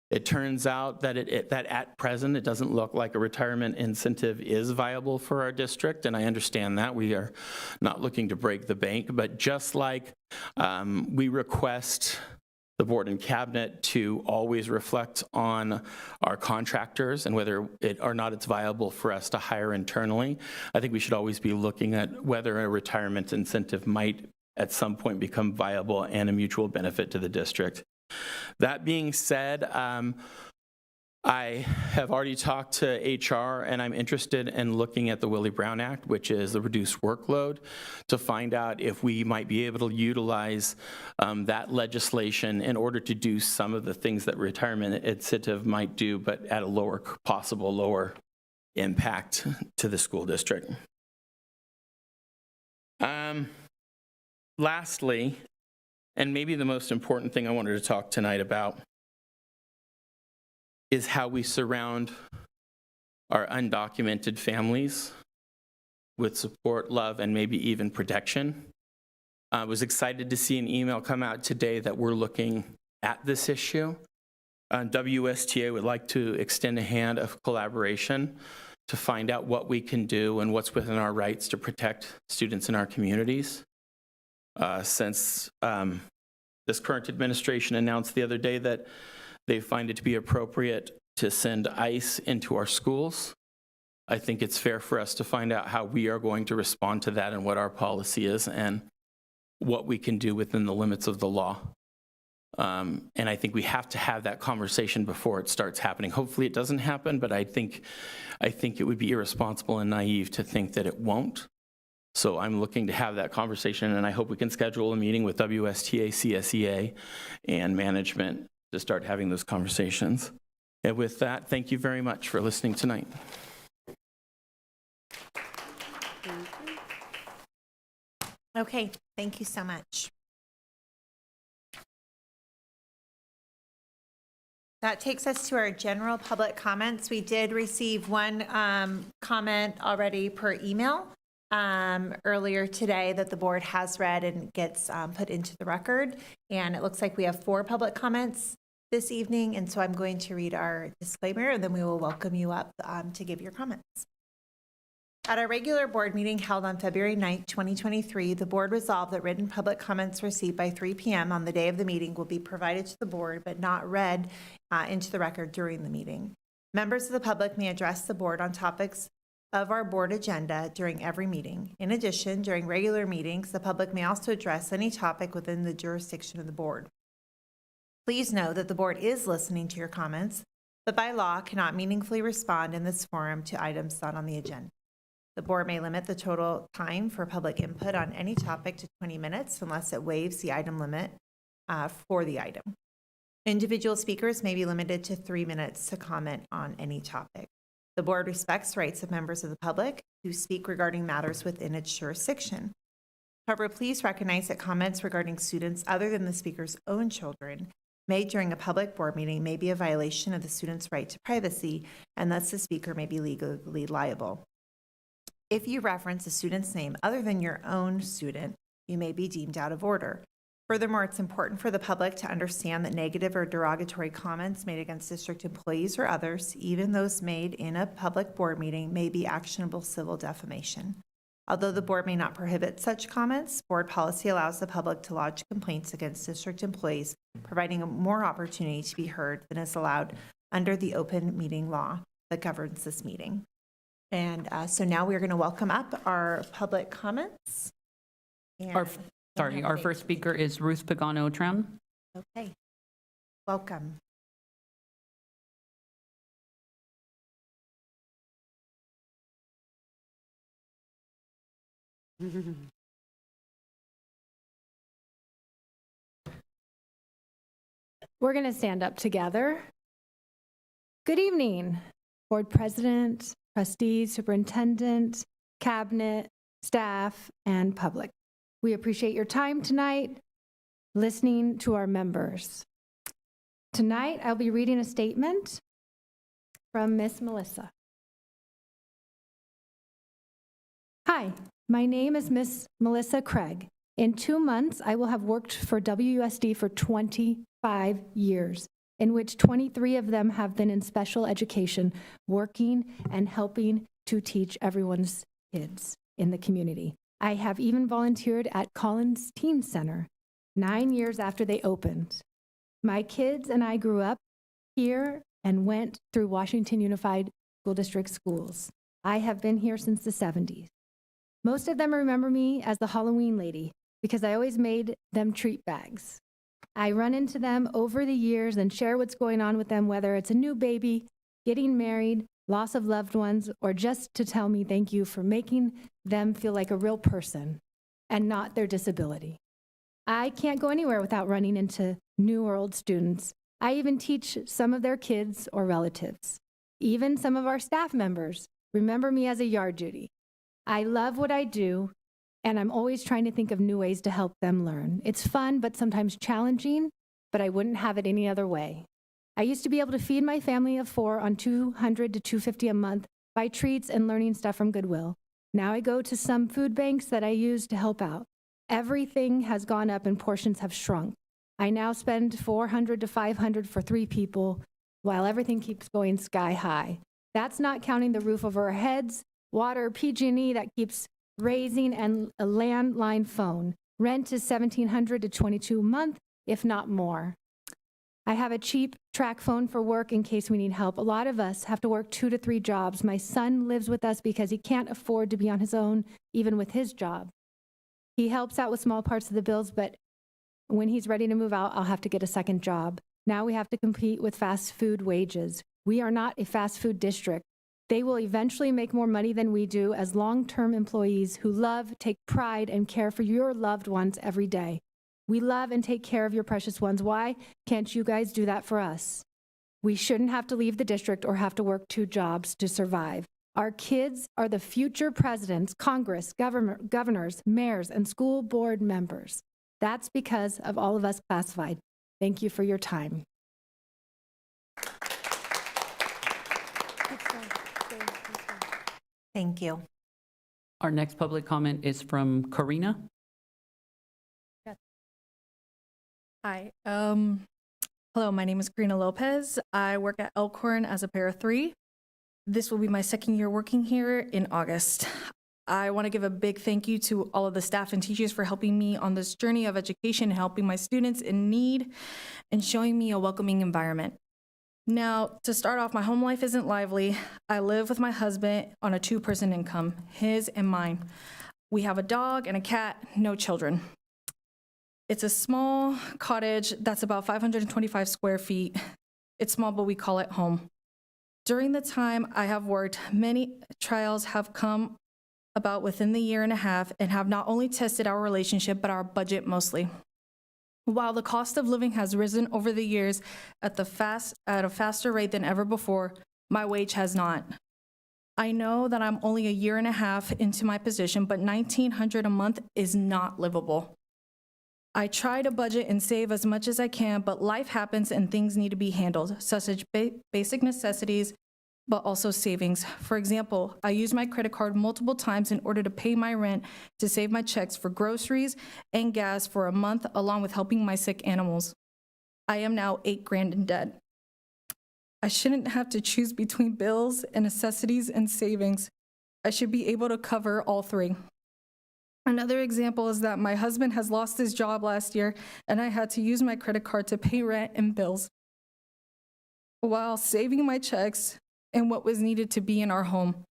It turns out that that at present, it doesn't look like a retirement incentive is viable for our district, and I understand that. We are not looking to break the bank, but just like we request the board and cabinet to always reflect on our contractors and whether or not it's viable for us to hire internally, I think we should always be looking at whether a retirement incentive might at some point become viable and a mutual benefit to the district. That being said, I have already talked to HR, and I'm interested in looking at the Willie Brown Act, which is the reduced workload, to find out if we might be able to utilize that legislation in order to do some of the things that retirement incentive might do, but at a possible lower impact to the school district. Lastly, and maybe the most important thing I wanted to talk tonight about, is how we surround our undocumented families with support, love, and maybe even protection. I was excited to see an email come out today that we're looking at this issue. WSTA would like to extend a hand of collaboration to find out what we can do and what's within our rights to protect students in our communities. Since this current administration announced the other day that they find it to be appropriate to send ICE into our schools, I think it's fair for us to find out how we are going to respond to that and what our policy is and what we can do within the limits of the law. And I think we have to have that conversation before it starts happening. Hopefully it doesn't happen, but I think it would be irresponsible and naive to think that it won't. So I'm looking to have that conversation, and I hope we can schedule a meeting with WSTA, CSEA, and management to start having those conversations. And with that, thank you very much for listening tonight. Okay, thank you so much. That takes us to our general public comments. We did receive one comment already per email earlier today that the board has read and gets put into the record. And it looks like we have 4 public comments this evening. And so I'm going to read our disclaimer, and then we will welcome you up to give your comments. At our regular board meeting held on February 9th, 2023, the board resolved that written public comments received by 3 p.m. on the day of the meeting will be provided to the board, but not read into the record during the meeting. Members of the public may address the board on topics of our board agenda during every meeting. In addition, during regular meetings, the public may also address any topic within the jurisdiction of the board. Please know that the board is listening to your comments, but by law cannot meaningfully respond in this forum to items not on the agenda. The board may limit the total time for public input on any topic to 20 minutes unless it waives the item limit for the item. Individual speakers may be limited to 3 minutes to comment on any topic. The board respects rights of members of the public who speak regarding matters within its jurisdiction. However, please recognize that comments regarding students other than the speaker's own children made during a public board meeting may be a violation of the student's right to privacy, and thus the speaker may be legally liable. If you reference a student's name other than your own student, you may be deemed out of order. Furthermore, it's important for the public to understand that negative or derogatory comments made against district employees or others, even those made in a public board meeting, may be actionable civil defamation. Although the board may not prohibit such comments, board policy allows the public to lodge complaints against district employees, providing more opportunity to be heard than is allowed under the open meeting law that governs this meeting. And so now we're going to welcome up our public comments. Our first speaker is Ruth Pagano-Tran. Okay, welcome. We're going to stand up together. Good evening, board president, trustees, superintendent, cabinet, staff, and public. We appreciate your time tonight, listening to our members. Tonight, I'll be reading a statement from Miss Melissa. Hi, my name is Miss Melissa Craig. In 2 months, I will have worked for WUSD for 25 years, in which 23 of them have been in special education, working and helping to teach everyone's kids in the community. I have even volunteered at Collins Teen Center 9 years after they opened. My kids and I grew up here and went through Washington Unified School District schools. I have been here since the 70s. Most of them remember me as the Halloween lady because I always made them treat bags. I run into them over the years and share what's going on with them, whether it's a new baby, getting married, loss of loved ones, or just to tell me thank you for making them feel like a real person and not their disability. I can't go anywhere without running into new or old students. I even teach some of their kids or relatives. Even some of our staff members remember me as a yard duty. I love what I do, and I'm always trying to think of new ways to help them learn. It's fun, but sometimes challenging, but I wouldn't have it any other way. I used to be able to feed my family of 4 on $200 to $250 a month, buy treats and learning stuff from Goodwill. Now I go to some food banks that I use to help out. Everything has gone up and portions have shrunk. I now spend $400 to $500 for 3 people, while everything keeps going sky high. That's not counting the roof over our heads, water, PG&E that keeps raising, and a landline phone. Rent is $1,700 to $2,200 a month, if not more. I have a cheap track phone for work in case we need help. A lot of us have to work 2 to 3 jobs. My son lives with us because he can't afford to be on his own, even with his job. He helps out with small parts of the bills, but when he's ready to move out, I'll have to get a second job. Now we have to compete with fast food wages. We are not a fast food district. They will eventually make more money than we do as long-term employees who love, take pride, and care for your loved ones every day. We love and take care of your precious ones. Why can't you guys do that for us? We shouldn't have to leave the district or have to work 2 jobs to survive. Our kids are the future presidents, Congress, governors, mayors, and school board members. That's because of all of us classified. Thank you for your time. Thank you. Our next public comment is from Karina. Hi. Hello, my name is Karina Lopez. I work at Elkhorn as a para 3. This will be my 2nd year working here in August. I want to give a big thank you to all of the staff and teachers for helping me on this journey of education, helping my students in need, and showing me a welcoming environment. Now, to start off, my home life isn't lively. I live with my husband on a 2-person income, his and mine. We have a dog and a cat, no children. It's a small cottage that's about 525 square feet. It's small, but we call it home. During the time I have worked, many trials have come about within the year and a half and have not only tested our relationship, but our budget mostly. While the cost of living has risen over the years at a faster rate than ever before, my wage has not. I know that I'm only a year and a half into my position, but $1,900 a month is not livable. I try to budget and save as much as I can, but life happens and things need to be handled, such as basic necessities, but also savings. For example, I use my credit card multiple times in order to pay my rent, to save my checks for groceries and gas for a month, along with helping my sick animals. I am now $8,000 in debt. I shouldn't have to choose between bills and necessities and savings. I should be able to cover all three. Another example is that my husband has lost his job last year, and I had to use my credit card to pay rent and bills while saving my checks and what was needed to be in our home.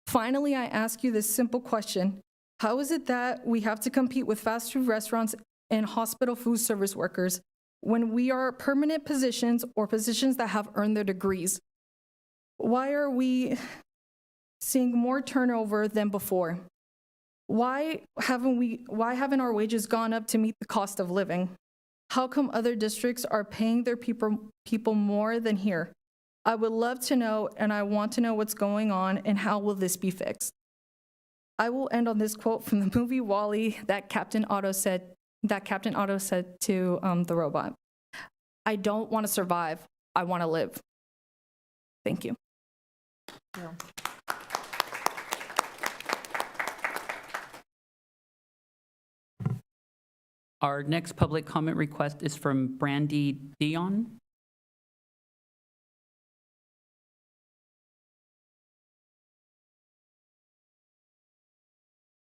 Finally, I ask you this simple question. How is it that we have to compete with fast food restaurants and hospital food service workers when we are permanent positions or positions that have earned their degrees? Why are we seeing more turnover than before? Why haven't our wages gone up to meet the cost of living? How come other districts are paying their people more than here? I would love to know, and I want to know what's going on and how will this be fixed. I will end on this quote from the movie WALL-E that Captain Otto said to the robot. I don't want to survive, I want to live. Thank you. Our next public comment request is from Brandy Dion.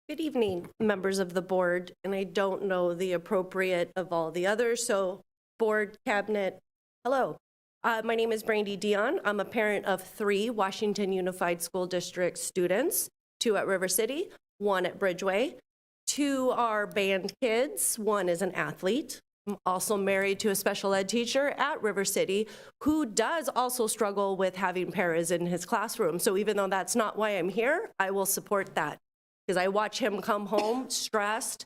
Good evening, members of the board, and I don't know the appropriate of all the others, so board, cabinet, hello. My name is Brandy Dion. I'm a parent of 3 Washington Unified School District students, 2 at River City, 1 at Bridgeway. 2 are band kids, 1 is an athlete. I'm also married to a special ed teacher at River City who does also struggle with having paras in his classroom. So even though that's not why I'm here, I will support that because I watch him come home stressed,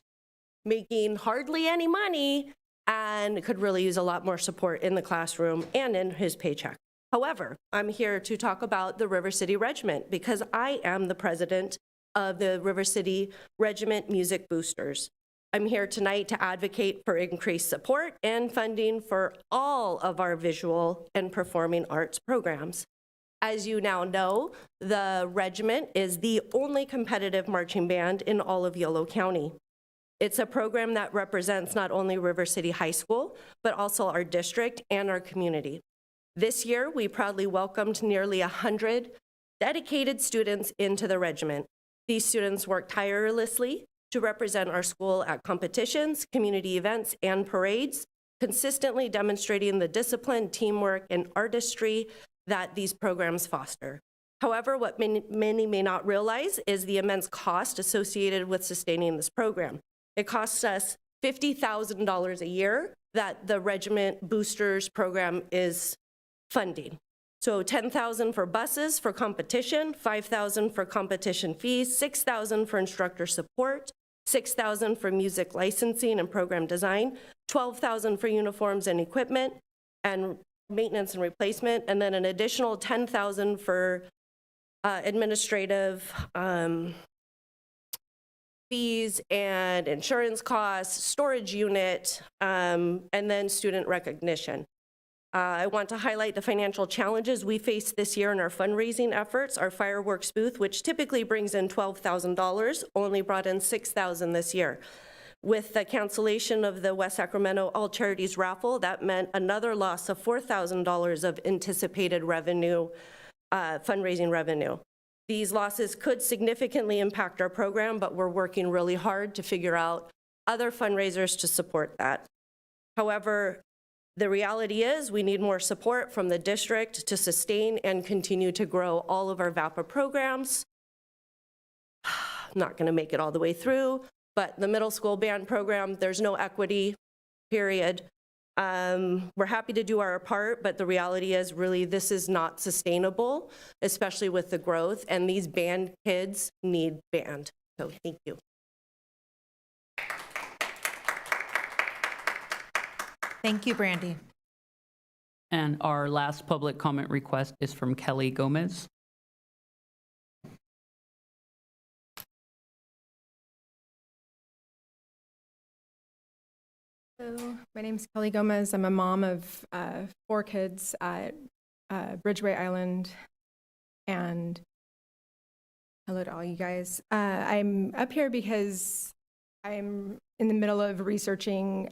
making hardly any money, and could really use a lot more support in the classroom and in his paycheck. However, I'm here to talk about the River City Regiment because I am the president of the River City Regiment Music Boosters. I'm here tonight to advocate for increased support and funding for all of our visual and performing arts programs. As you now know, the regiment is the only competitive marching band in all of Yolo County. It's a program that represents not only River City High School, but also our district and our community. This year, we proudly welcomed nearly 100 dedicated students into the regiment. These students work tirelessly to represent our school at competitions, community events, and parades, consistently demonstrating the discipline, teamwork, and artistry that these programs foster. However, what many may not realize is the immense cost associated with sustaining this program. It costs us $50,000 a year that the Regiment Boosters program is funding. So $10,000 for buses for competition, $5,000 for competition fees, $6,000 for instructor support, $6,000 for music licensing and program design, $12,000 for uniforms and equipment and maintenance and replacement, and then an additional $10,000 for administrative fees and insurance costs, storage unit, and then student recognition. I want to highlight the financial challenges we faced this year in our fundraising efforts. Our fireworks booth, which typically brings in $12,000, only brought in $6,000 this year. With the cancellation of the West Sacramento All Charities raffle, that meant another loss of $4,000 of anticipated revenue, fundraising revenue. These losses could significantly impact our program, but we're working really hard to figure out other fundraisers to support that. However, the reality is we need more support from the district to sustain and continue to grow all of our VAPA programs. I'm not going to make it all the way through, but the middle school band program, there's no equity, period. We're happy to do our part, but the reality is really this is not sustainable, especially with the growth, and these band kids need band. So thank you. Thank you, Brandy. And our last public comment request is from Kelly Gomez. Hello, my name is Kelly Gomez. I'm a mom of 4 kids at Bridgeway Island. And hello to all you guys. I'm up here because I'm in the middle of researching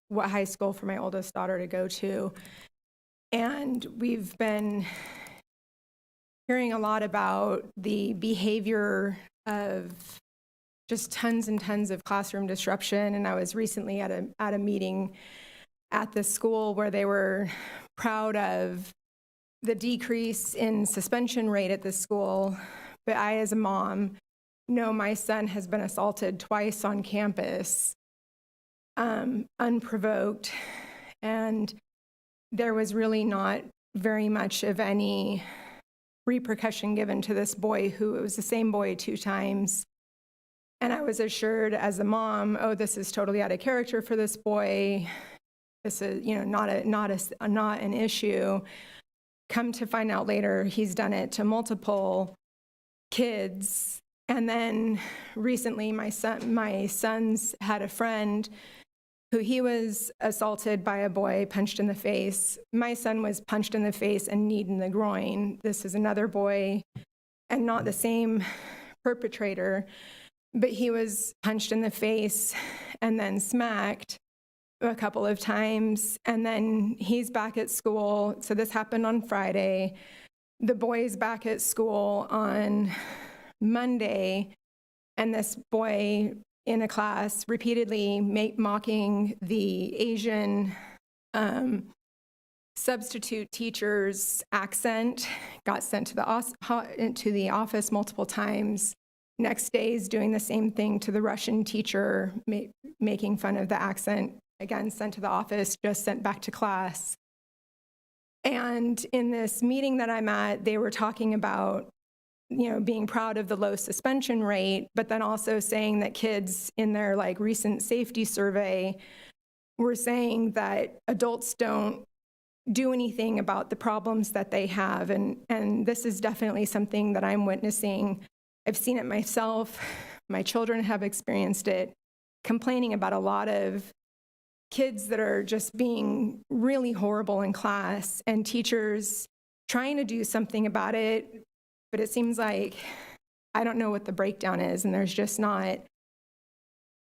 what high school for my oldest daughter to go to. And we've been hearing a lot about the behavior of just tons and tons of classroom disruption. And I was recently at a meeting at the school where they were proud of the decrease in suspension rate at the school. But I, as a mom, know my son has been assaulted twice on campus, unprovoked. And there was really not very much of any repercussion given to this boy, who it was the same boy 2 times. And I was assured as a mom, oh, this is totally out of character for this boy. This is, not an issue. Come to find out later, he's done it to multiple kids. And then recently, my son's had a friend who he was assaulted by a boy, punched in the face. My son was punched in the face and kneed in the groin. This is another boy, and not the same perpetrator, but he was punched in the face and then smacked a couple of times. And then he's back at school. So this happened on Friday. The boy's back at school on Monday, and this boy in a class repeatedly mocking the Asian substitute teacher's accent, got sent to the office multiple times. Next day is doing the same thing to the Russian teacher, making fun of the accent, again sent to the office, just sent back to class. And in this meeting that I'm at, they were talking about, being proud of the low suspension rate, but then also saying that kids in their recent safety survey were saying that adults don't do anything about the problems that they have. And this is definitely something that I'm witnessing. I've seen it myself. My children have experienced it, complaining about a lot of kids that are just being really horrible in class, and teachers trying to do something about it. But it seems like I don't know what the breakdown is, and there's just not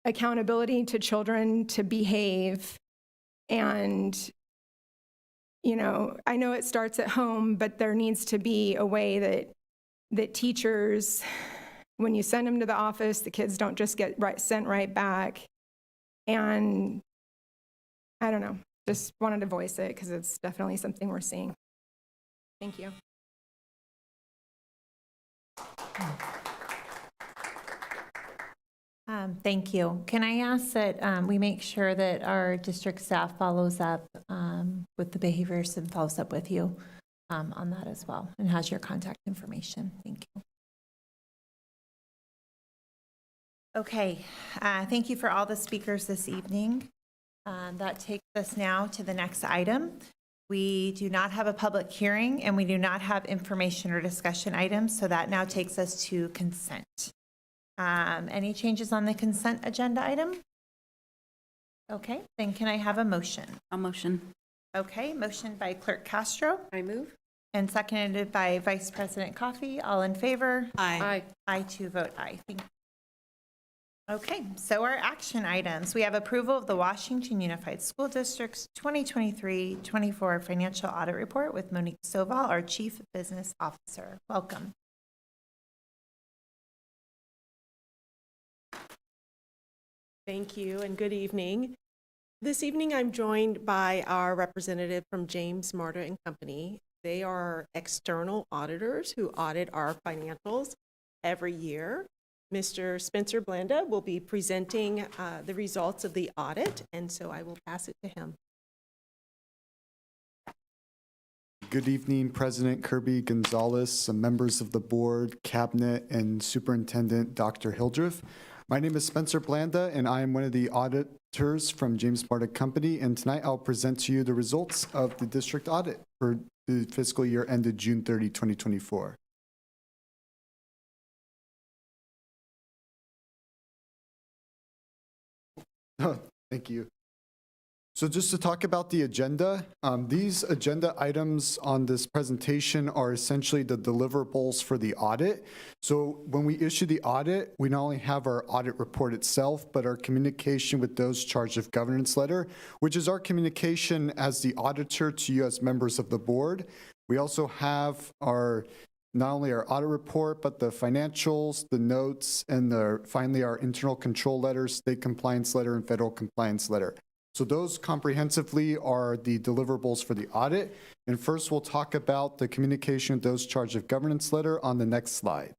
accountability to children to behave. And, I know it starts at home, but there needs to be a way that teachers, when you send them to the office, the kids don't just get sent right back. And I don't know, just wanted to voice it because it's definitely something we're seeing. Thank you. Thank you. Can I ask that we make sure that our district staff follows up with the behaviors and follows up with you on that as well, and has your contact information? Thank you. Okay, thank you for all the speakers this evening. That takes us now to the next item. We do not have a public hearing, and we do not have information or discussion items, so that now takes us to consent. Any changes on the consent agenda item? Okay, then can I have a motion? A motion. Okay, motion by Clerk Castro. I move. And seconded by Vice President Coffey. All in favor? Aye. I too vote aye. Thank you. Okay, so our action items. We have approval of the Washington Unified School District's 2023-24 financial audit report with Monique Stovall, our Chief Business Officer. Welcome. Thank you and good evening. This evening I'm joined by our representative from James Marta and Company. They are external auditors who audit our financials every year. Mr. Spencer Blanda will be presenting the results of the audit, and so I will pass it to him. Good evening, President Kirby Gonzalez, members of the board, cabinet, and Superintendent Dr. Hildreth. My name is Spencer Blanda, and I am one of the auditors from James Marta Company, and tonight I'll present to you the results of the district audit for the fiscal year ended June 30, 2024. Oh, thank you. So just to talk about the agenda, these agenda items on this presentation are essentially the deliverables for the audit. So when we issue the audit, we not only have our audit report itself, but our communication with those charged of governance letter, which is our communication as the auditor to you as members of the board. We also have not only our audit report, but the financials, the notes, and finally our internal control letter, state compliance letter, and federal compliance letter. So those comprehensively are the deliverables for the audit. And first, we'll talk about the communication with those charged of governance letter on the next slide.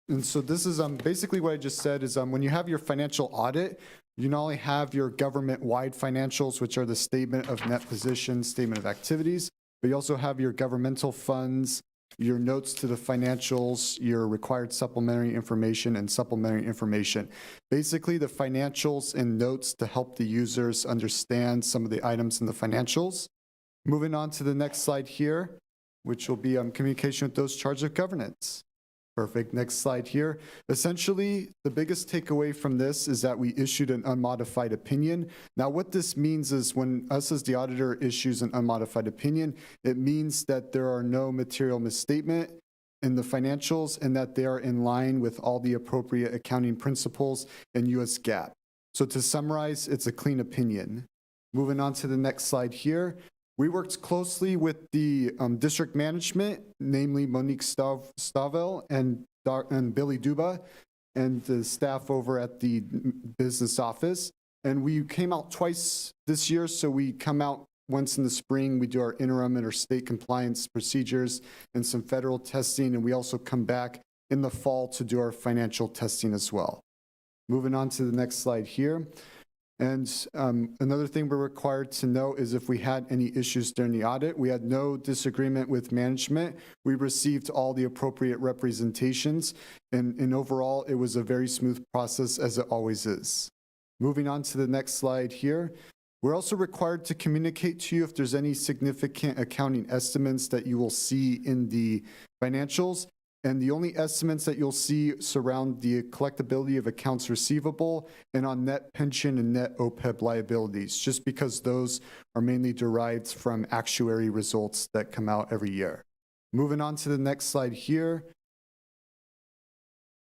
And so this is basically what I just said is when you have your financial audit, you not only have your government-wide financials, which are the statement of net position, statement of activities, but you also have your governmental funds, your notes to the financials, your required supplementary information, and supplementary information. Basically, the financials and notes to help the users understand some of the items in the financials. Moving on to the next slide here, which will be communication with those charged of governance. Perfect. Next slide here. Essentially, the biggest takeaway from this is that we issued an unmodified opinion. Now, what this means is when us as the auditor issues an unmodified opinion, it means that there are no material misstatement in the financials and that they are in line with all the appropriate accounting principles in US GAAP. So to summarize, it's a clean opinion. Moving on to the next slide here. We worked closely with the district management, namely Monique Stavel and Billy Duba, and the staff over at the business office. And we came out twice this year, so we come out once in the spring. We do our interim and our state compliance procedures and some federal testing, and we also come back in the fall to do our financial testing as well. Moving on to the next slide here. And another thing we're required to know is if we had any issues during the audit. We had no disagreement with management. We received all the appropriate representations, and overall, it was a very smooth process, as it always is. Moving on to the next slide here. We're also required to communicate to you if there's any significant accounting estimates that you will see in the financials. And the only estimates that you'll see surround the collectability of accounts receivable and on net pension and net OPEB liabilities, just because those are mainly derived from actuary results that come out every year. Moving on to the next slide here.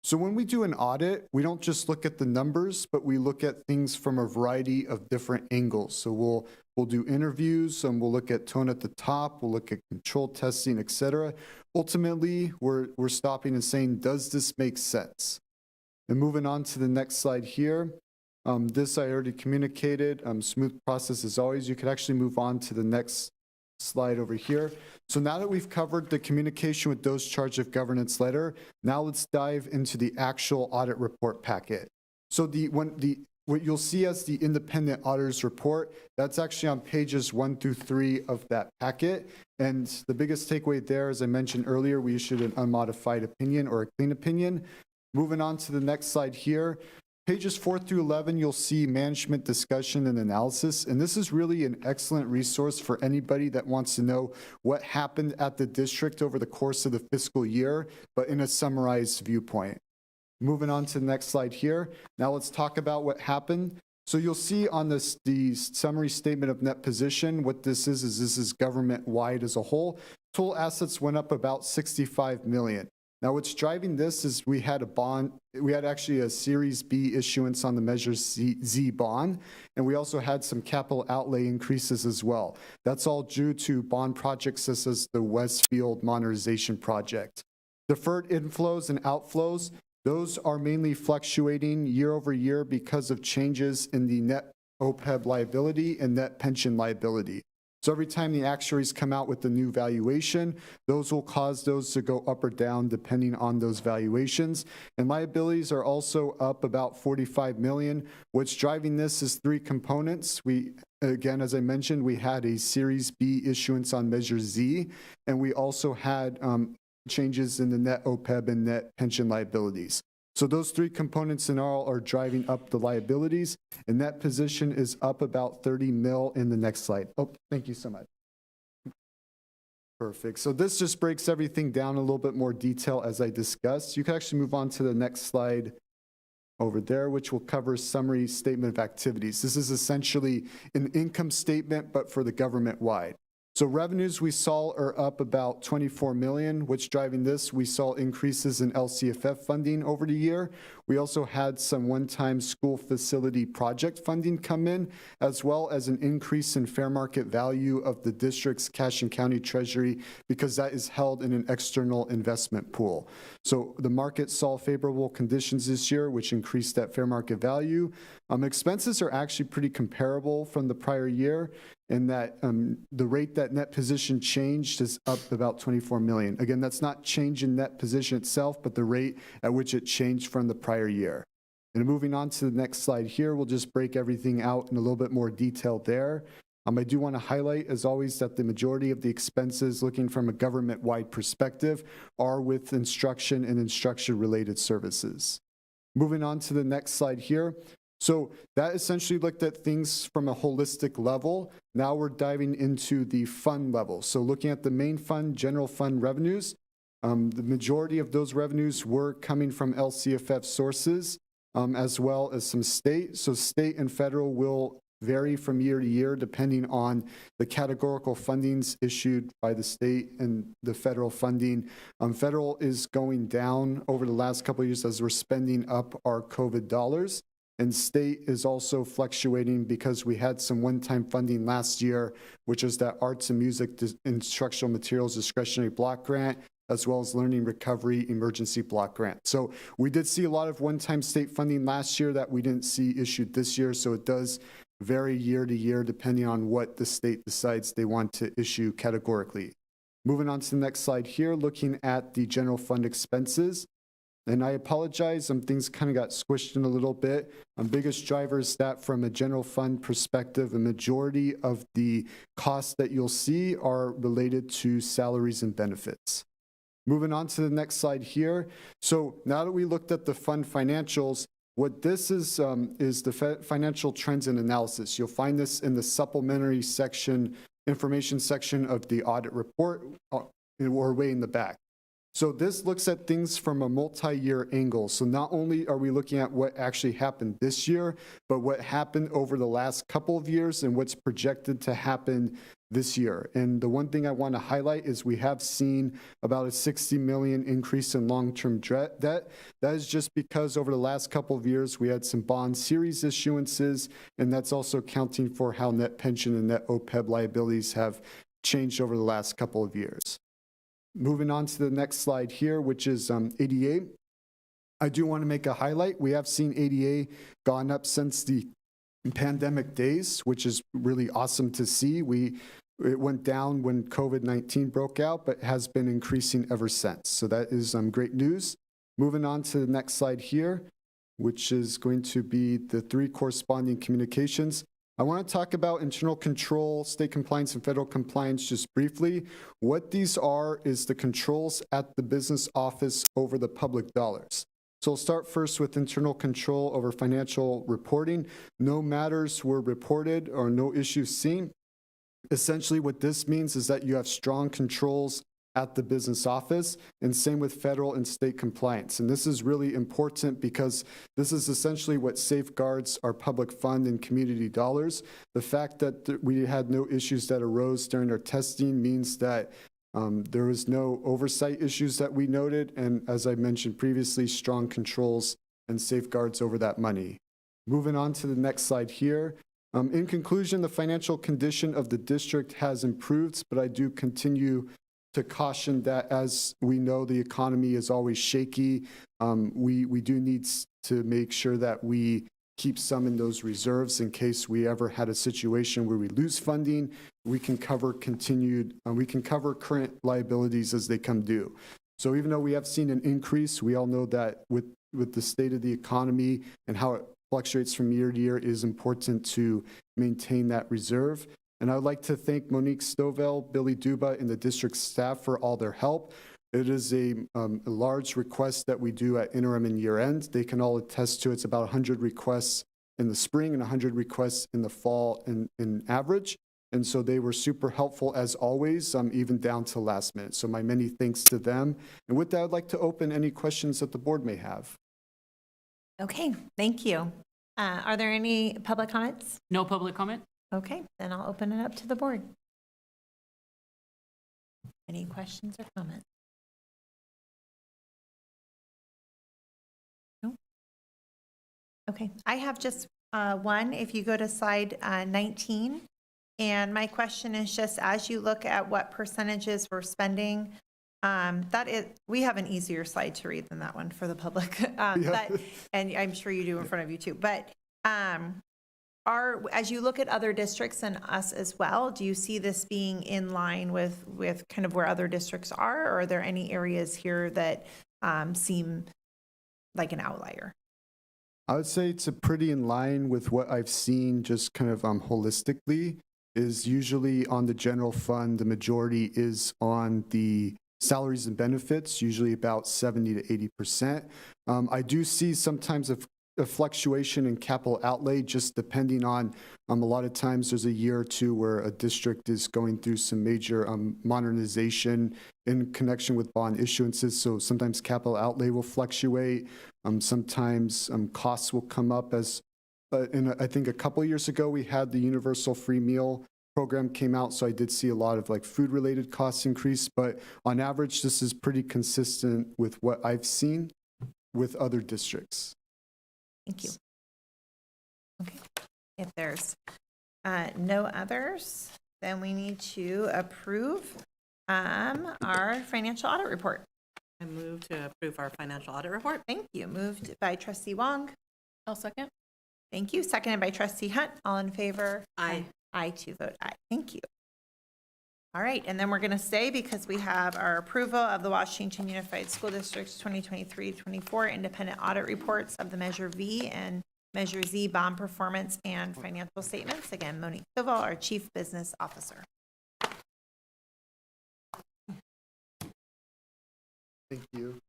So when we do an audit, we don't just look at the numbers, but we look at things from a variety of different angles. So we'll do interviews, and we'll look at tone at the top, we'll look at control testing, etc. Ultimately, we're stopping and saying, does this make sense? And moving on to the next slide here. This I already communicated. Smooth process as always. You could actually move on to the next slide over here. So now that we've covered the communication with those charged of governance letter, now let's dive into the actual audit report packet. So what you'll see as the independent auditor's report, that's actually on pages 1 through 3 of that packet. And the biggest takeaway there, as I mentioned earlier, we issued an unmodified opinion or a clean opinion. Moving on to the next slide here. Pages 4 through 11, you'll see management discussion and analysis. And this is really an excellent resource for anybody that wants to know what happened at the district over the course of the fiscal year, but in a summarized viewpoint. Moving on to the next slide here. Now let's talk about what happened. So you'll see on this, the summary statement of net position, what this is government-wide as a whole. Total assets went up about 65 million. Now what's driving this is we had actually a Series B issuance on the Measure Z bond, and we also had some capital outlay increases as well. That's all due to bond projects such as the Westfield Modernization Project. Deferred inflows and outflows, those are mainly fluctuating year over year because of changes in the net OPEB liability and net pension liability. So every time the actuaries come out with the new valuation, those will cause those to go up or down depending on those valuations. And liabilities are also up about 45 million. What's driving this is 3 components. Again, as I mentioned, we had a Series B issuance on Measure Z, and we also had changes in the net OPEB and net pension liabilities. So those 3 components in all are driving up the liabilities, and that position is up about 30 mil in the next slide. Oh, thank you so much. Perfect. So this just breaks everything down in a little bit more detail as I discussed. You can actually move on to the next slide over there, which will cover summary statement of activities. This is essentially an income statement, but for the government-wide. So revenues we saw are up about 24 million. What's driving this? We saw increases in LCFF funding over the year. We also had some one-time school facility project funding come in, as well as an increase in fair market value of the district's cash and county treasury, because that is held in an external investment pool. So the market saw favorable conditions this year, which increased that fair market value. Expenses are actually pretty comparable from the prior year, in that the rate that net position changed is up about 24 million. Again, that's not change in net position itself, but the rate at which it changed from the prior year. And moving on to the next slide here, we'll just break everything out in a little bit more detail there. I do want to highlight, as always, that the majority of the expenses, looking from a government-wide perspective, are with instruction and instruction-related services. Moving on to the next slide here. So that essentially looked at things from a holistic level. Now we're diving into the fund level. So looking at the main fund, general fund revenues, the majority of those revenues were coming from LCFF sources, as well as some state. So state and federal will vary from year to year depending on the categorical fundings issued by the state and the federal funding. Federal is going down over the last couple of years as we're spending up our COVID dollars. And state is also fluctuating because we had some one-time funding last year, which is that arts and music instructional materials discretionary block grant, as well as learning recovery emergency block grant. So we did see a lot of one-time state funding last year that we didn't see issued this year. So it does vary year to year depending on what the state decides they want to issue categorically. Moving on to the next slide here, looking at the general fund expenses. And I apologize, things kind of got squished in a little bit. Biggest driver is that from a general fund perspective, a majority of the costs that you'll see are related to salaries and benefits. Moving on to the next slide here. So now that we looked at the fund financials, what this is the financial trends and analysis. You'll find this in the supplementary section, information section of the audit report, or way in the back. So this looks at things from a multi-year angle. So not only are we looking at what actually happened this year, but what happened over the last couple of years and what's projected to happen this year. And the one thing I want to highlight is we have seen about a 60 million increase in long-term debt. That is just because over the last couple of years, we had some bond series issuances, and that's also accounting for how net pension and net OPEB liabilities have changed over the last couple of years. Moving on to the next slide here, which is ADA. I do want to make a highlight. We have seen ADA gone up since the pandemic days, which is really awesome to see. It went down when COVID-19 broke out, but has been increasing ever since. So that is great news. Moving on to the next slide here, which is going to be the 3 corresponding communications. I want to talk about internal control, state compliance, and federal compliance just briefly. What these are is the controls at the business office over the public dollars. So we'll start first with internal control over financial reporting. No matters were reported or no issues seen. Essentially what this means is that you have strong controls at the business office, and same with federal and state compliance. And this is really important because this is essentially what safeguards our public fund and community dollars. The fact that we had no issues that arose during our testing means that there was no oversight issues that we noted, and as I mentioned previously, strong controls and safeguards over that money. Moving on to the next slide here. In conclusion, the financial condition of the district has improved, but I do continue to caution that, as we know, the economy is always shaky. We do need to make sure that we keep some in those reserves in case we ever had a situation where we lose funding. We can cover current liabilities as they come due. So even though we have seen an increase, we all know that with the state of the economy and how it fluctuates from year to year, it is important to maintain that reserve. And I would like to thank Monique Stovell, Billy Duba, and the district staff for all their help. It is a large request that we do at interim and year end. They can all attest to it's about 100 requests in the spring and 100 requests in the fall in average. And so they were super helpful as always, even down to last minute. So my many thanks to them. And with that, I'd like to open any questions that the board may have. Okay, thank you. Are there any public comments? No public comment? Okay, then I'll open it up to the board. Any questions or comments? No? Okay, I have just one. If you go to slide 19, and my question is just as you look at what percentages we're spending, we have an easier slide to read than that one for the public, but, and I'm sure you do in front of you too. But as you look at other districts and us as well, do you see this being in line with kind of where other districts are, or are there any areas here that seem like an outlier? I would say it's a pretty in line with what I've seen just kind of holistically, is usually on the general fund, the majority is on the salaries and benefits, usually about 70 to 80%. I do see sometimes a fluctuation in capital outlay, just depending on a lot of times there's a year or two where a district is going through some major modernization in connection with bond issuances. So sometimes capital outlay will fluctuate. Sometimes costs will come up as, I think a couple of years ago, we had the universal free meal program came out. So I did see a lot of like food related costs increase, but on average, this is pretty consistent with what I've seen with other districts. Thank you. Okay, if there's no others, then we need to approve our financial audit report. I move to approve our financial audit report. Thank you. Moved by trustee Wong. I'll second. Thank you. Seconded by trustee Hunt. All in favor? Aye. I too vote aye. Thank you. All right, and then we're going to stay because we have our approval of the Washington Unified School District's 2023-24 independent audit reports of the Measure V and Measure Z bond performance and financial statements. Again, Monique Stovall, our Chief Business Officer. Thank you.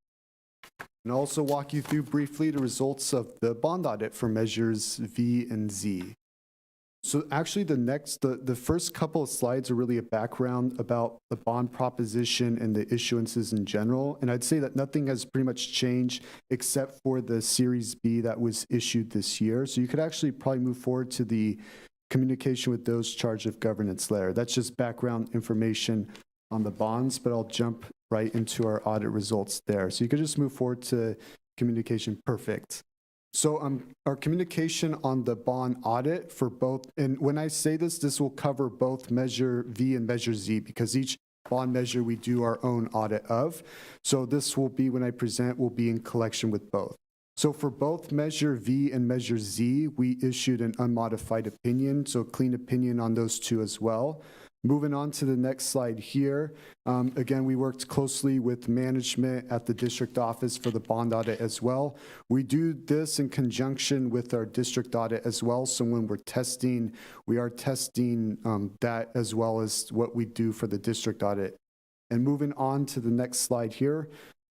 And I'll also walk you through briefly the results of the bond audit for Measures V and Z. So actually the first couple of slides are really a background about the bond proposition and the issuances in general. And I'd say that nothing has pretty much changed except for the Series B that was issued this year. So you could actually probably move forward to the communication with those charged of governance layer. That's just background information on the bonds, but I'll jump right into our audit results there. So you could just move forward to communication. Perfect. So our communication on the bond audit for both, and when I say this, this will cover both Measure V and Measure Z, because each bond measure we do our own audit of. So this will be, when I present, will be in collection with both. So for both Measure V and Measure Z, we issued an unmodified opinion, so clean opinion on those two as well. Moving on to the next slide here. Again, we worked closely with management at the district office for the bond audit as well. We do this in conjunction with our district audit as well. So when we're testing, we are testing that as well as what we do for the district audit. And moving on to the next slide here,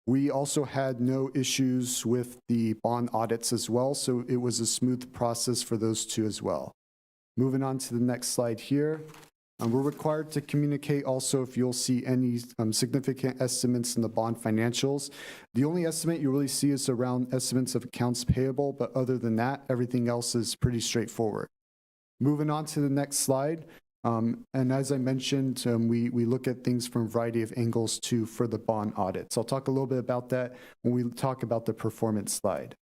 we also had no issues with the bond audits as well. So it was a smooth process for those two as well. Moving on to the next slide here. We're required to communicate also if you'll see any significant estimates in the bond financials. The only estimate you really see is around estimates of accounts payable, but other than that, everything else is pretty straightforward. Moving on to the next slide. And as I mentioned, we look at things from a variety of angles too for the bond audits. I'll talk a little bit about that when we talk about the performance slide.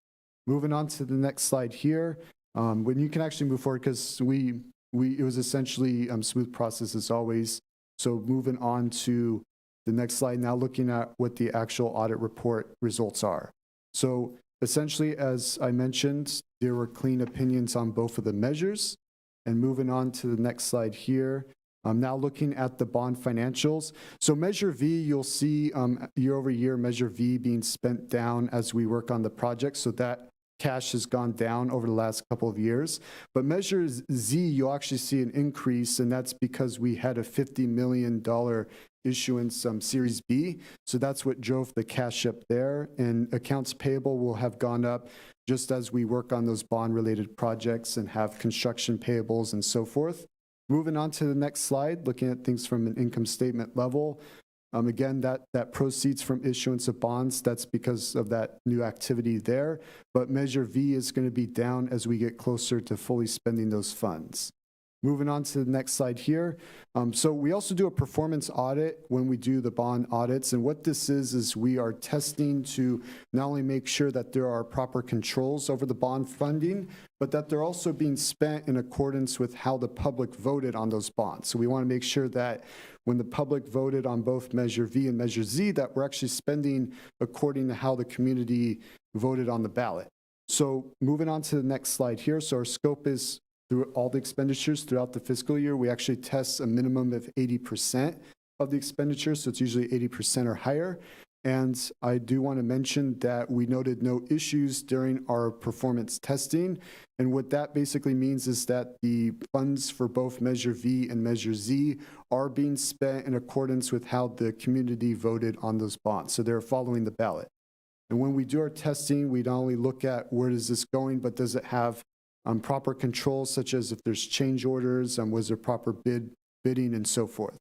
Moving on to the next slide here, when you can actually move forward, because it was essentially a smooth process as always. So moving on to the next slide, now looking at what the actual audit report results are. So essentially, as I mentioned, there were clean opinions on both of the measures. And moving on to the next slide here, I'm now looking at the bond financials. So Measure V, you'll see year over year, Measure V being spent down as we work on the project. So that cash has gone down over the last couple of years. But Measure Z, you'll actually see an increase, and that's because we had a $50 million issuance Series B. So that's what drove the cash up there. And accounts payable will have gone up just as we work on those bond-related projects and have construction payables and so forth. Moving on to the next slide, looking at things from an income statement level. Again, that proceeds from issuance of bonds, that's because of that new activity there. But Measure V is going to be down as we get closer to fully spending those funds. Moving on to the next slide here. So we also do a performance audit when we do the bond audits. And what this is we are testing to not only make sure that there are proper controls over the bond funding, but that they're also being spent in accordance with how the public voted on those bonds. So we want to make sure that when the public voted on both Measure V and Measure Z, that we're actually spending according to how the community voted on the ballot. So moving on to the next slide here. So our scope is through all the expenditures throughout the fiscal year. We actually test a minimum of 80% of the expenditures, so it's usually 80% or higher. And I do want to mention that we noted no issues during our performance testing. And what that basically means is that the funds for both Measure V and Measure Z are being spent in accordance with how the community voted on those bonds. So they're following the ballot. And when we do our testing, we not only look at where is this going, but does it have proper controls, such as if there's change orders, was there proper bidding, and so forth.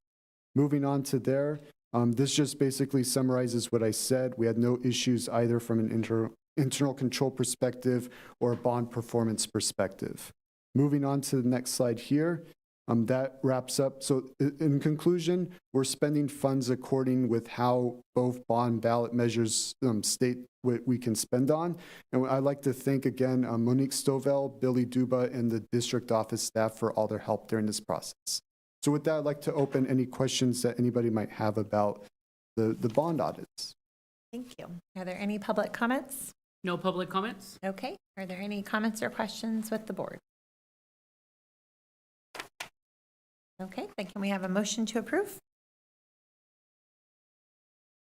Moving on to there, this just basically summarizes what I said. We had no issues either from an internal control perspective or a bond performance perspective. Moving on to the next slide here, that wraps up. So in conclusion, we're spending funds according with how both bond ballot measures state what we can spend on. And I'd like to thank again Monique Stovell, Billy Duba, and the district office staff for all their help during this process. So with that, I'd like to open any questions that anybody might have about the bond audits. Thank you. Are there any public comments? No public comments? Okay. Are there any comments or questions with the board? Okay, then can we have a motion to approve?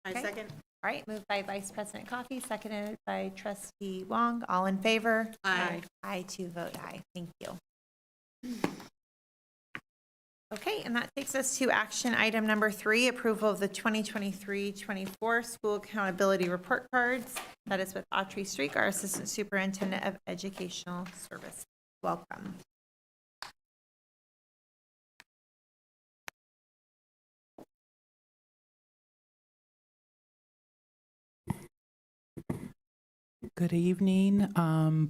I Okay. second. All right, moved by Vice President Coffey, seconded by Trustee Wong. All in favor? Aye. I too vote aye. Thank you. Okay, and that takes us to action item number 3, approval of the 2023-24 school accountability report cards. That is with Autry Streak, our Assistant Superintendent of Educational Services. Welcome. Good evening,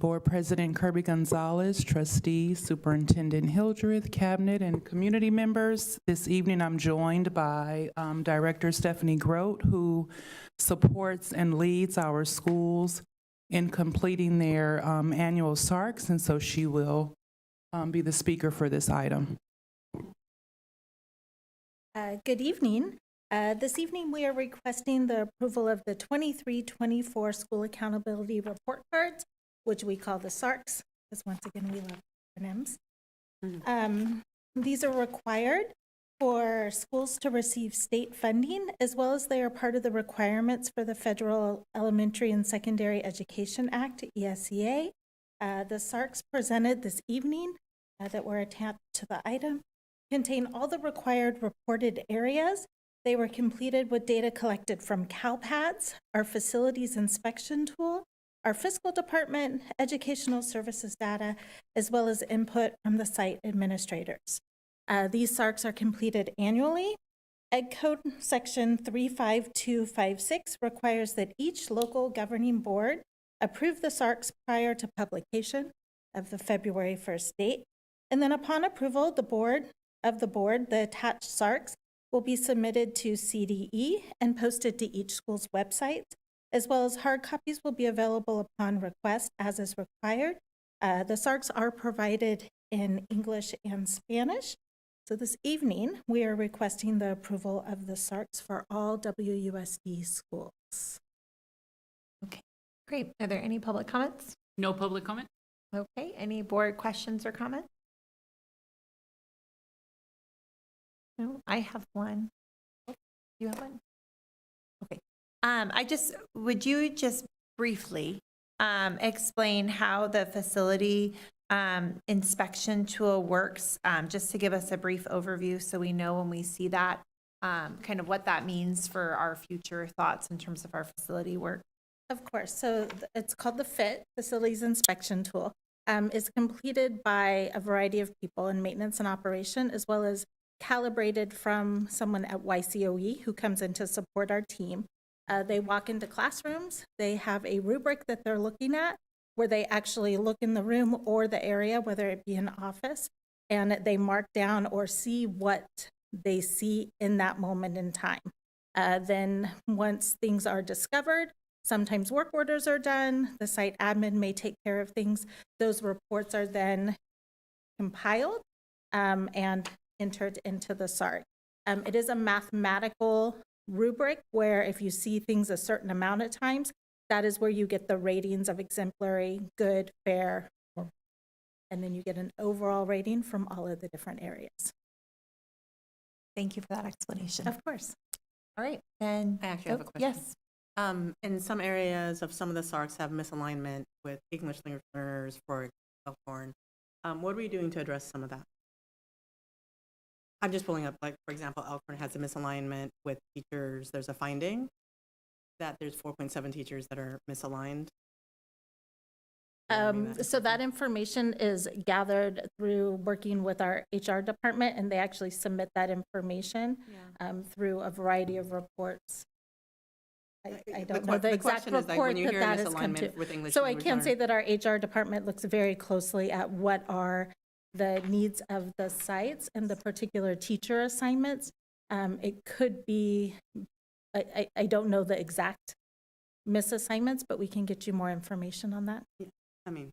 Board President Kirby Gonzalez, trustees, Superintendent Hildreth, cabinet, and community members. This evening, I'm joined by Director Stephanie Grote, who supports and leads our schools in completing their annual SARCs, and so she will be the speaker for this item. Good evening. This evening, we are requesting the approval of the 23-24 School Accountability Report Cards, which we call the SARCs, because once again, we love acronyms. These are required for schools to receive state funding, as well as they are part of the requirements for the Federal Elementary and Secondary Education Act, ESEA. The SARCs presented this evening that were attached to the item contain all the required reported areas. They were completed with data collected from CalPADS, our facilities inspection tool, our fiscal department, educational services data, as well as input from the site administrators. These SARCs are completed annually. Ed Code Section 35256 requires that each local governing board approve the SARCs prior to publication of the February 1st date. And then upon approval, the attached SARCs will be submitted to CDE and posted to each school's website, as well as hard copies will be available upon request as is required. The SARCs are provided in English and Spanish. So this evening, we are requesting the approval of the SARCs for all WUSD schools. Okay, great. Are there any public comments? No public comment? Okay, any board questions or comments? No, I have one. You have one? Okay. Would you just briefly explain how the facility inspection tool works, just to give us a brief overview so we know when we see that, kind of what that means for our future thoughts in terms of our facility work? Of course. So it's called the FIT, Facilities Inspection Tool. It's completed by a variety of people in maintenance and operation, as well as calibrated from someone at YCOE who comes in to support our team. They walk into classrooms, they have a rubric that they're looking at where they actually look in the room or the area, whether it be an office, and they mark down or see what they see in that moment in time. Then once things are discovered, sometimes work orders are done, the site admin may take care of things. Those reports are then compiled and entered into the SARC. It is a mathematical rubric where if you see things a certain amount of times, that is where you get the ratings of exemplary, good, fair, and then you get an overall rating from all of the different areas. Thank you for that explanation. Of course. All right, then. I actually have a question. Yes. In some areas of some of the SARCs have misalignment with English language learners for Elkhorn. What are we doing to address some of that? I'm just pulling up, like, for example, Elkhorn has a misalignment with teachers. There's a finding that there's 4.7 teachers that are misaligned. So that information is gathered through working with our HR department, and they actually submit that information through a variety of reports. I don't know the exact question is, like, when report you that hear that has come misalignment to. with English So I language can say learners- that our HR department looks very closely at what are the needs of the sites and the particular teacher assignments. It could be, I don't know the exact misassignments, but we can get you more information on that. I mean,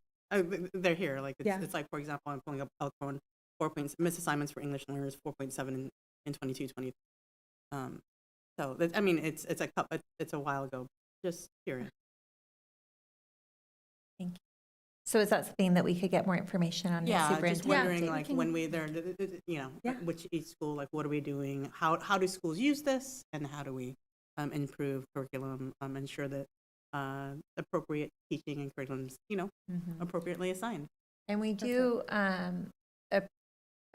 they're here. Like, it's like, for example, I'm pulling up Elkhorn, misassignments for English learners, 4.7 in 22-23. So I mean, it's a while ago. Just curious. Thank you. So is that something that we could get more information on? Yeah, Superintendent? just wondering, like, when which each school, like, what are we doing? How do schools use this, and how do we improve curriculum, ensure that appropriate teaching and curriculums, appropriately assigned. And we do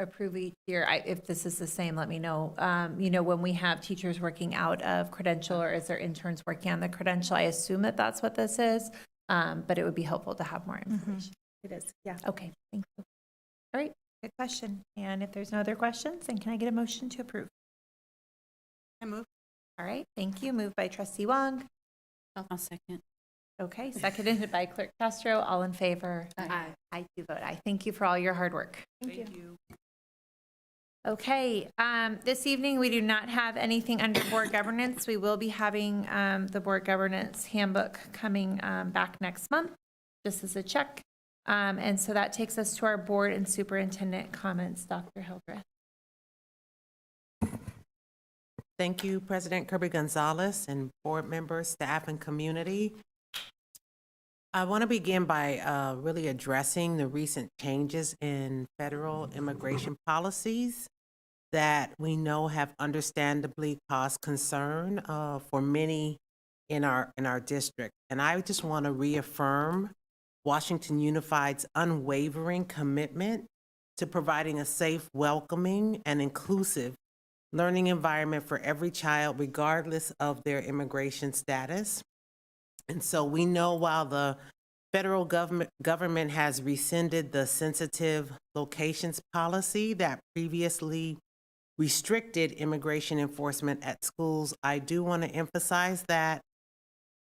approve each year. If this is the same, let me know. When we have teachers working out of credential, or is there interns working on the credential? I assume that that's what this is, but it would be helpful to have more information. It is, yeah. Okay, thank you. All right, good question. And if there's no other questions, then can I get a motion to approve? I move. All right, thank you. Moved by trustee Wong. I'll second. Okay, seconded by clerk Castro. All in favor? Aye. I do vote aye. Thank you for all your hard work. Thank you. Okay, this evening we do not have anything under board governance. We will be having the board governance handbook coming back next month, just as a check. And so that takes us to our board and superintendent comments. Dr. Hildreth. Thank you, President Kirby Gonzalez and board members, staff, and community. I want to begin by really addressing the recent changes in federal immigration policies that we know have understandably caused concern for many in our district. And I just want to reaffirm Washington Unified's unwavering commitment to providing a safe, welcoming, and inclusive learning environment for every child, regardless of their immigration status. And so we know while the federal government has rescinded the sensitive locations policy that previously restricted immigration enforcement at schools, I do want to emphasize that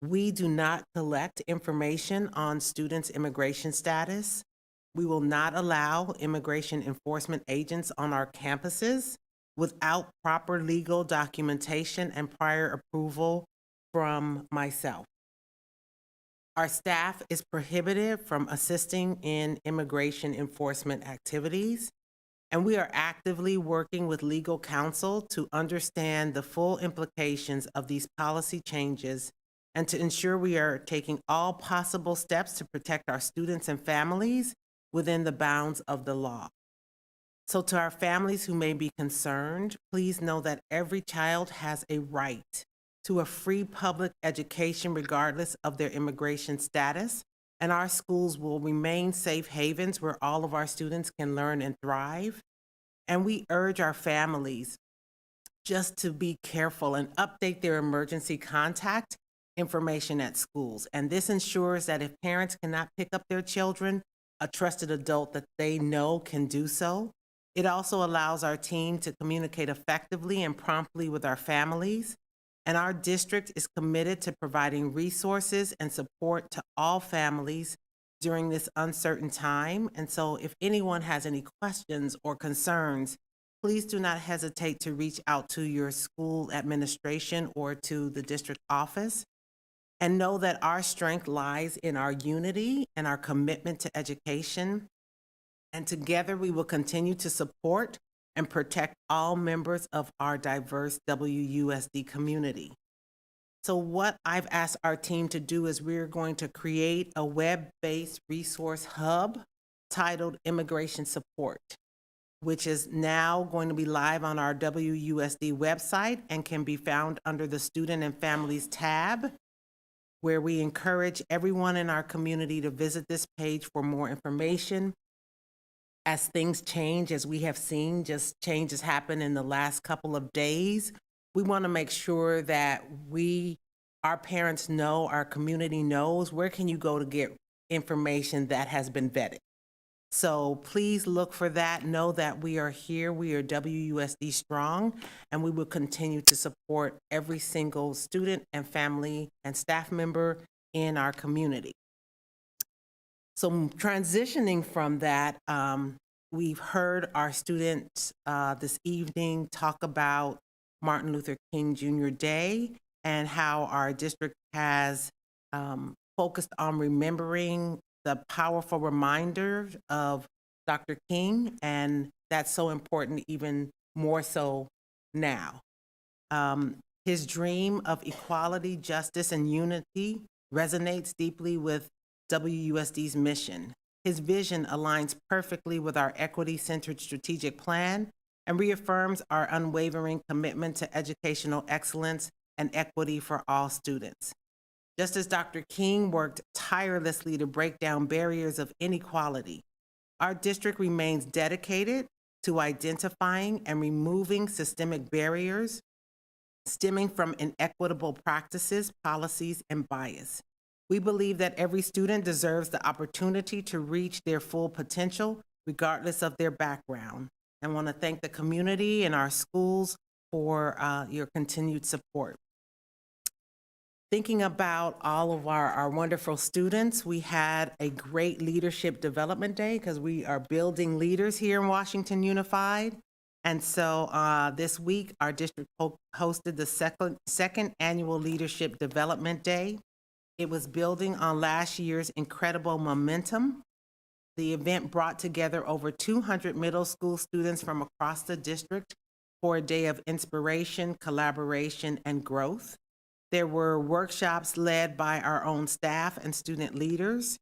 we do not collect information on students' immigration status. We will not allow immigration enforcement agents on our campuses without proper legal documentation and prior approval from myself. Our staff is prohibited from assisting in immigration enforcement activities, and we are actively working with legal counsel to understand the full implications of these policy changes and to ensure we are taking all possible steps to protect our students and families within the bounds of the law. So to our families who may be concerned, please know that every child has a right to a free public education regardless of their immigration status, and our schools will remain safe havens where all of our students can learn and thrive. And we urge our families just to be careful and update their emergency contact information at schools. And this ensures that if parents cannot pick up their children, a trusted adult that they know can do so. It also allows our team to communicate effectively and promptly with our families. And our district is committed to providing resources and support to all families during this uncertain time. And so if anyone has any questions or concerns, please do not hesitate to reach out to your school administration or to the district office. And know that our strength lies in our unity and our commitment to education. And together we will continue to support and protect all members of our diverse WUSD community. So what I've asked our team to do is we're going to create a web-based resource hub titled Immigration Support, which is now going to be live on our WUSD website and can be found under the Student and Families tab, where we encourage everyone in our community to visit this page for more information. As things change, as we have seen, just changes happen in the last couple of days, we want to make sure that our parents know, our community knows, where can you go to get information that has been vetted. So please look for that. Know that we are here. We are WUSD strong, and we will continue to support every single student and family and staff member in our community. So transitioning from that, we've heard our students this evening talk about Martin Luther King Jr. Day and how our district has focused on remembering the powerful reminder of Dr. King, and that's so important even more so now. His dream of equality, justice, and unity resonates deeply with WUSD's mission. His vision aligns perfectly with our equity-centered strategic plan and reaffirms our unwavering commitment to educational excellence and equity for all students. Just as Dr. King worked tirelessly to break down barriers of inequality, our district remains dedicated to identifying and removing systemic barriers stemming from inequitable practices, policies, and bias. We believe that every student deserves the opportunity to reach their full potential, regardless of their background. I want to thank the community and our schools for your continued support. Thinking about all of our wonderful students, we had a great Leadership Development Day because we are building leaders here in Washington Unified. And so this week, our district hosted the second annual Leadership Development Day. It was building on last year's incredible momentum. The event brought together over 200 middle school students from across the district for a day of inspiration, collaboration, and growth. There were workshops led by our own staff and student leaders,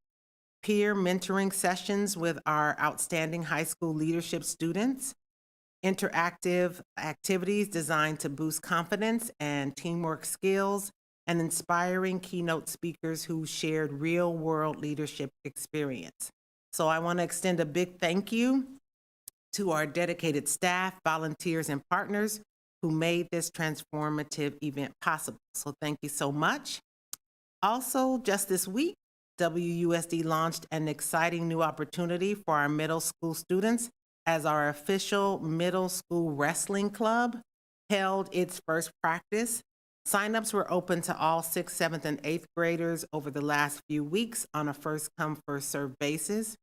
peer mentoring sessions with our outstanding high school leadership students, interactive activities designed to boost confidence and teamwork skills, and inspiring keynote speakers who shared real-world leadership experience. So I want to extend a big thank you to our dedicated staff, volunteers, and partners who made this transformative event possible. So thank you so much. Also, just this week, WUSD launched an exciting new opportunity for our middle school students as our official middle school wrestling club held its first practice. Signups were open to all 6th, 7th, and 8th graders over the last few weeks on a first-come, first-served basis.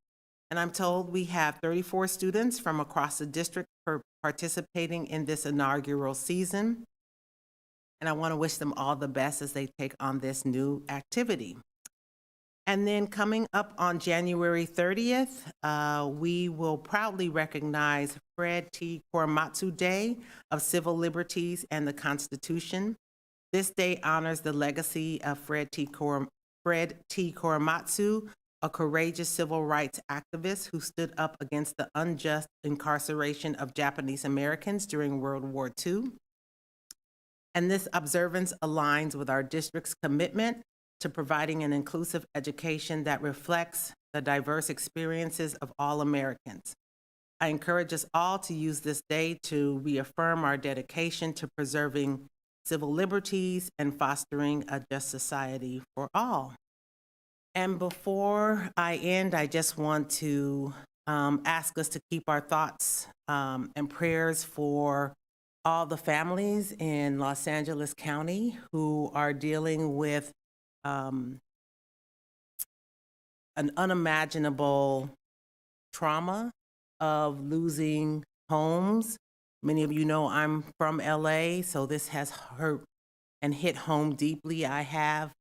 And I'm told we have 34 students from across the district participating in this inaugural season. And I want to wish them all the best as they take on this new activity. And then coming up on January 30th, we will proudly recognize Fred T. Korematsu Day of Civil Liberties and the Constitution. This day honors the legacy of Fred T. Korematsu, a courageous civil rights activist who stood up against the unjust incarceration of Japanese Americans during World War II. And this observance aligns with our district's commitment to providing an inclusive education that reflects the diverse experiences of all Americans. I encourage us all to use this day to reaffirm our dedication to preserving civil liberties and fostering a just society for all. And before I end, I just want to ask us to keep our thoughts and prayers for all the families in Los Angeles County who are dealing with an unimaginable trauma of losing homes. Many of you know I'm from LA, so this has hurt and hit home deeply. I have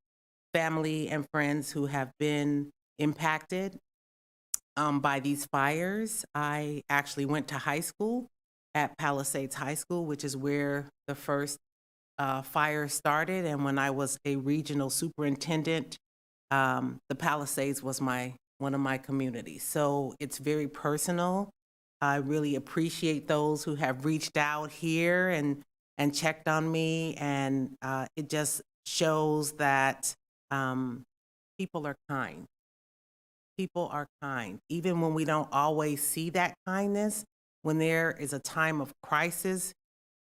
family and friends who have been impacted by these fires. I actually went to high school at Palisades High School, which is where the first fire started. And when I was a regional superintendent, the Palisades was one of my communities. So it's very personal. I really appreciate those who have reached out here and checked on me. And it just shows that people are kind. People are kind. Even when we don't always see that kindness, when there is a time of crisis,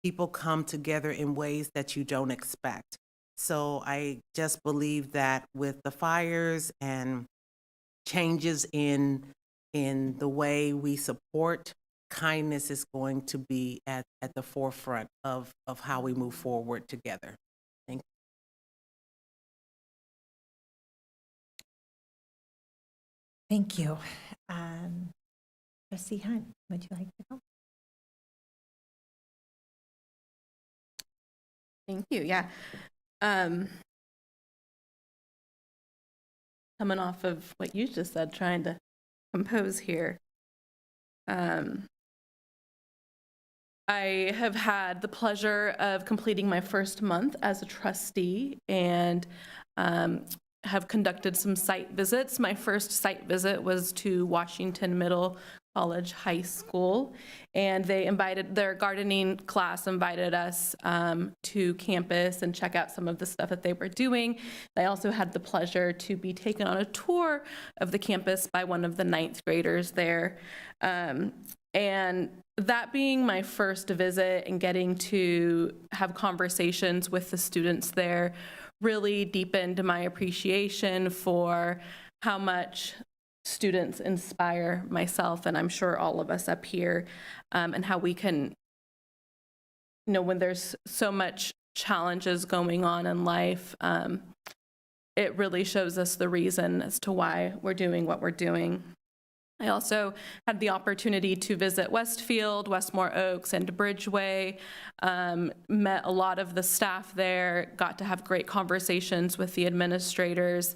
people come together in ways that you don't expect. So I just believe that with the fires and changes in the way we support, kindness is going to be at the forefront of how we move forward together. Thank you. Thank you. Trustee Hunt, would you like to go? Thank you. Yeah. Coming off of what you just said, trying to compose here. I have had the pleasure of completing my first month as a trustee and have conducted some site visits. My first site visit was to Washington Middle College High School, and their gardening class invited us to campus and check out some of the stuff that they were doing. I also had the pleasure to be taken on a tour of the campus by one of the 9th graders there. And that being my first visit and getting to have conversations with the students there really deepened my appreciation for how much students inspire myself, and I'm sure all of us up here, and how we can, when there's so much challenges going on in life, it really shows us the reason as to why we're doing what we're doing. I also had the opportunity to visit Westfield, Westmore Oaks, and Bridgeway, met a lot of the staff there, got to have great conversations with the administrators,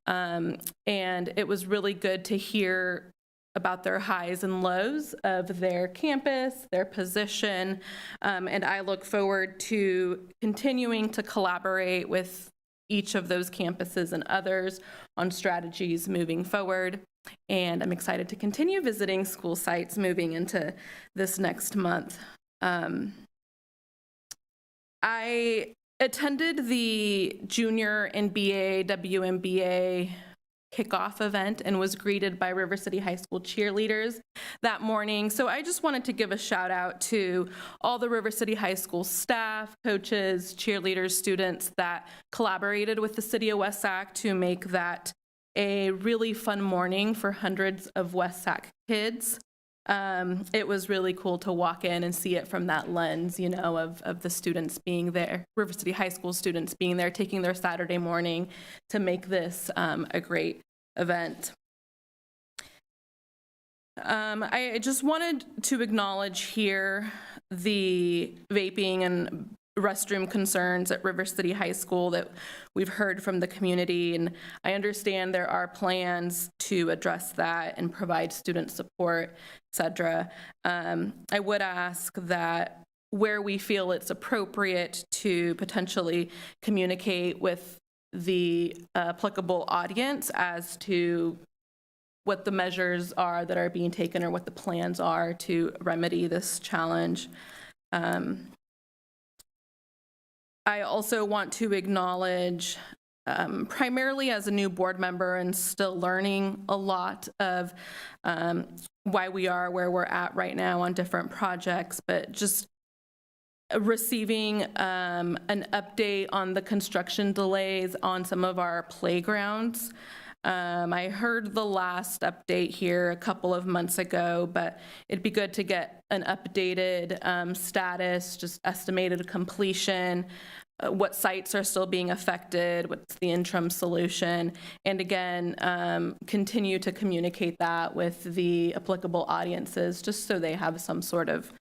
and it was really good to hear about their highs and lows of their campus, their position, and I look forward to continuing to collaborate with each of those campuses and others on strategies moving forward. And I'm excited to continue visiting school sites moving into this next month. I attended the Junior NBA WNBA kickoff event and was greeted by River City High School cheerleaders that morning. So I just wanted to give a shout out to all the River City High School staff, coaches, cheerleaders, students that collaborated with the City of West Sac to make that a really fun morning for hundreds of West Sac kids. It was really cool to walk in and see it from that lens, of the students being there, River City High School students being there, taking their Saturday morning to make this a great event. I just wanted to acknowledge here the vaping and restroom concerns at River City High School that we've heard from the community, and I understand there are plans to address that and provide student support, etc. I would ask that where we feel it's appropriate to potentially communicate with the applicable audience as to what the measures are that are being taken or what the plans are to remedy this challenge. I also want to acknowledge, primarily as a new board member and still learning a lot of why we are where we're at right now on different projects, but just receiving an update on the construction delays on some of our playgrounds. I heard the last update here a couple of months ago, but it'd be good to get an updated status, just estimated completion, what sites are still being affected, what's the interim solution, and again, continue to communicate that with the applicable audiences, just so they have some sort of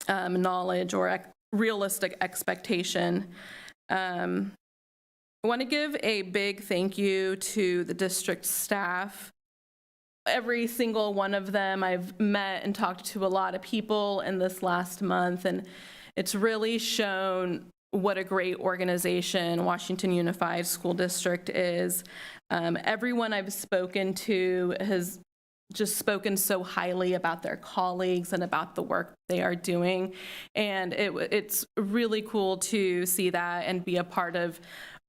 knowledge or realistic expectation. I want to give a big thank you to the district staff. Every single one of them, I've met and talked to a lot of people in this last month, and it's really shown what a great organization Washington Unified School District is. Everyone I've spoken to has just spoken so highly about their colleagues and about the work they are doing, and it's really cool to see that and be a part of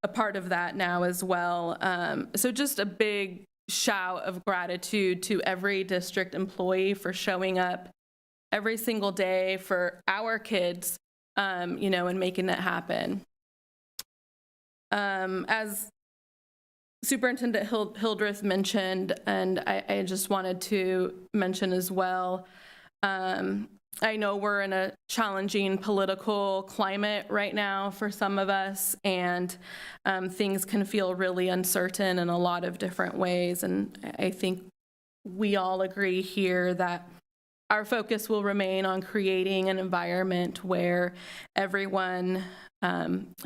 that now as well. So just a big shout of gratitude to every district employee for showing up every single day for our kids, and making it happen. As Superintendent Hildreth mentioned, and I just wanted to mention as well, I know we're in a challenging political climate right now for some of us, and things can feel really uncertain in a lot of different ways. And I think we all agree here that our focus will remain on creating an environment where everyone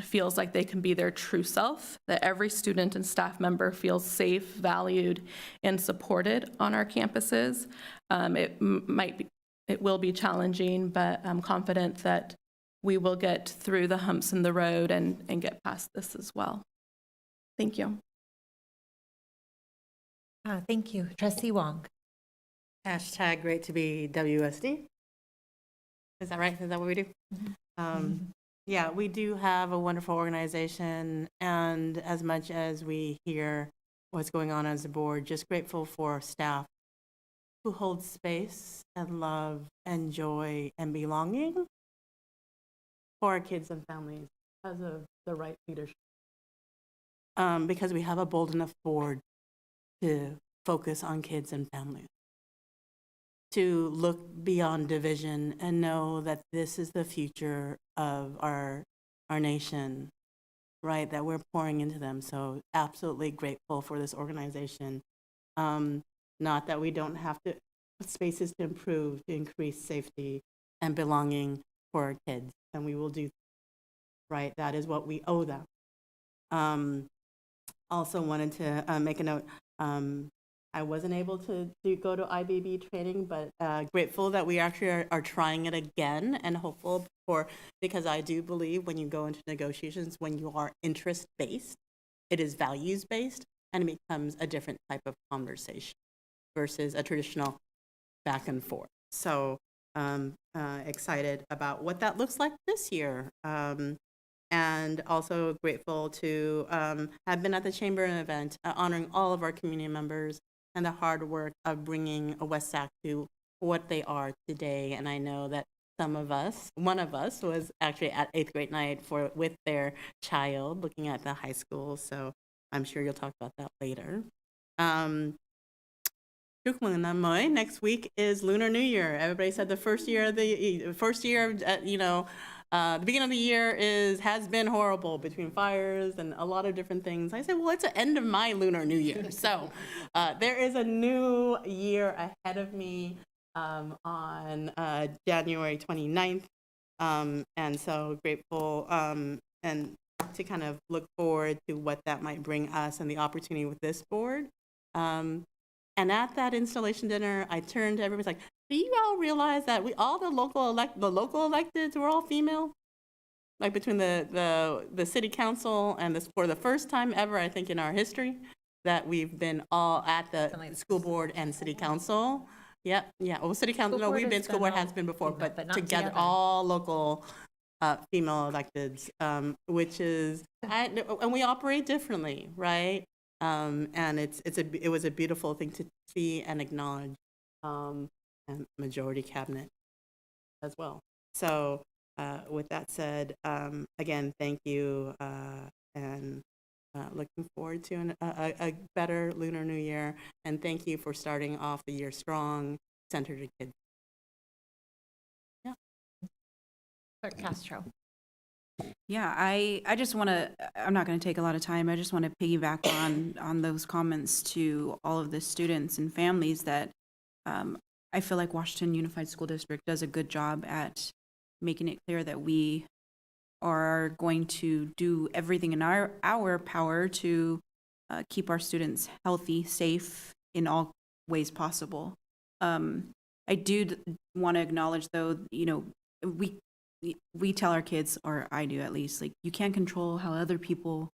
feels like they can be their true self, that every student and staff member feels safe, valued, and supported on our campuses. It will be challenging, but I'm confident that we will get through the humps in the road and get past this as well. Thank you. Thank you. Trustee Wong. Hashtag great to be WSD. Is that right? Is that what we do? Yeah, we do have a wonderful organization, and as much as we hear what's going on as a board, just grateful for staff who hold space and love and joy and belonging for our kids and families because of the right leadership. Because we have a bold enough board to focus on kids and families, to look beyond division and know that this is the future of our nation, right, that we're pouring into them. So absolutely grateful for this organization. Not that we don't have to spaces to improve, to increase safety and belonging for our kids, and we will do, right? That is what we owe them. Also wanted to make a note. I wasn't able to go to IBB training, but grateful that we actually are trying it again, and hopeful because I do believe when you go into negotiations, when you are interest-based, it is values-based, and it becomes a different type of conversation versus a traditional back and forth. So excited about what that looks like this year. And also grateful to have been at the Chamber event, honoring all of our community members and the hard work of bringing West Sac to what they are today. And I know that one of us was actually at 8th grade night with their child looking at the high school. So I'm sure you'll talk about that later. Next week is Lunar New Year. Everybody said the beginning of the year has been horrible between fires and a lot of different things. I said, well, it's the end of my Lunar New Year. So there is a new year ahead of me on January 29th. And so grateful and to kind of look forward to what that might bring us and the opportunity with this board. And at that installation dinner, I turned to everybody, like, do you all realize that the local electeds were all female? Like between the city council and for the first time ever, I think in our history, that we've been all at the school board and city council. Yeah. Well, city council, no, school board has been before, but together, all local female electeds, which is, and we operate differently, right? And it was a beautiful thing to see and acknowledge, and majority cabinet as well. So with that said, again, thank you, and looking forward to a better Lunar New Year. And thank you for starting off the year strong, centered to kids. Clerk Castro. Yeah, I just want to, I'm not going to take a lot of time. I just want to piggyback on those comments to all of the students and families that I feel like Washington Unified School District does a good job at making it clear that we are going to do everything in our power to keep our students healthy, safe in all ways possible. I do want to acknowledge, though, you know, we tell our kids, or I do at least, like, you can't control how what other people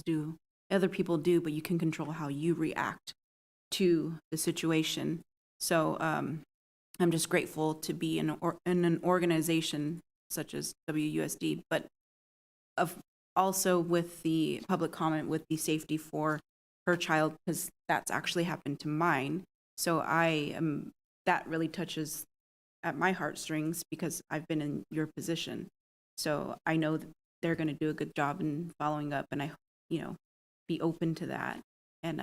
do, but you can control how you react to the situation. So I'm just grateful to be in an organization such as WUSD, but also with the public comment with the safety for her child, because that's actually happened to mine. So that really touches at my heartstrings because I've been in your position. So I know that they're going to do a good job in following up, and I, you know, be open to that. And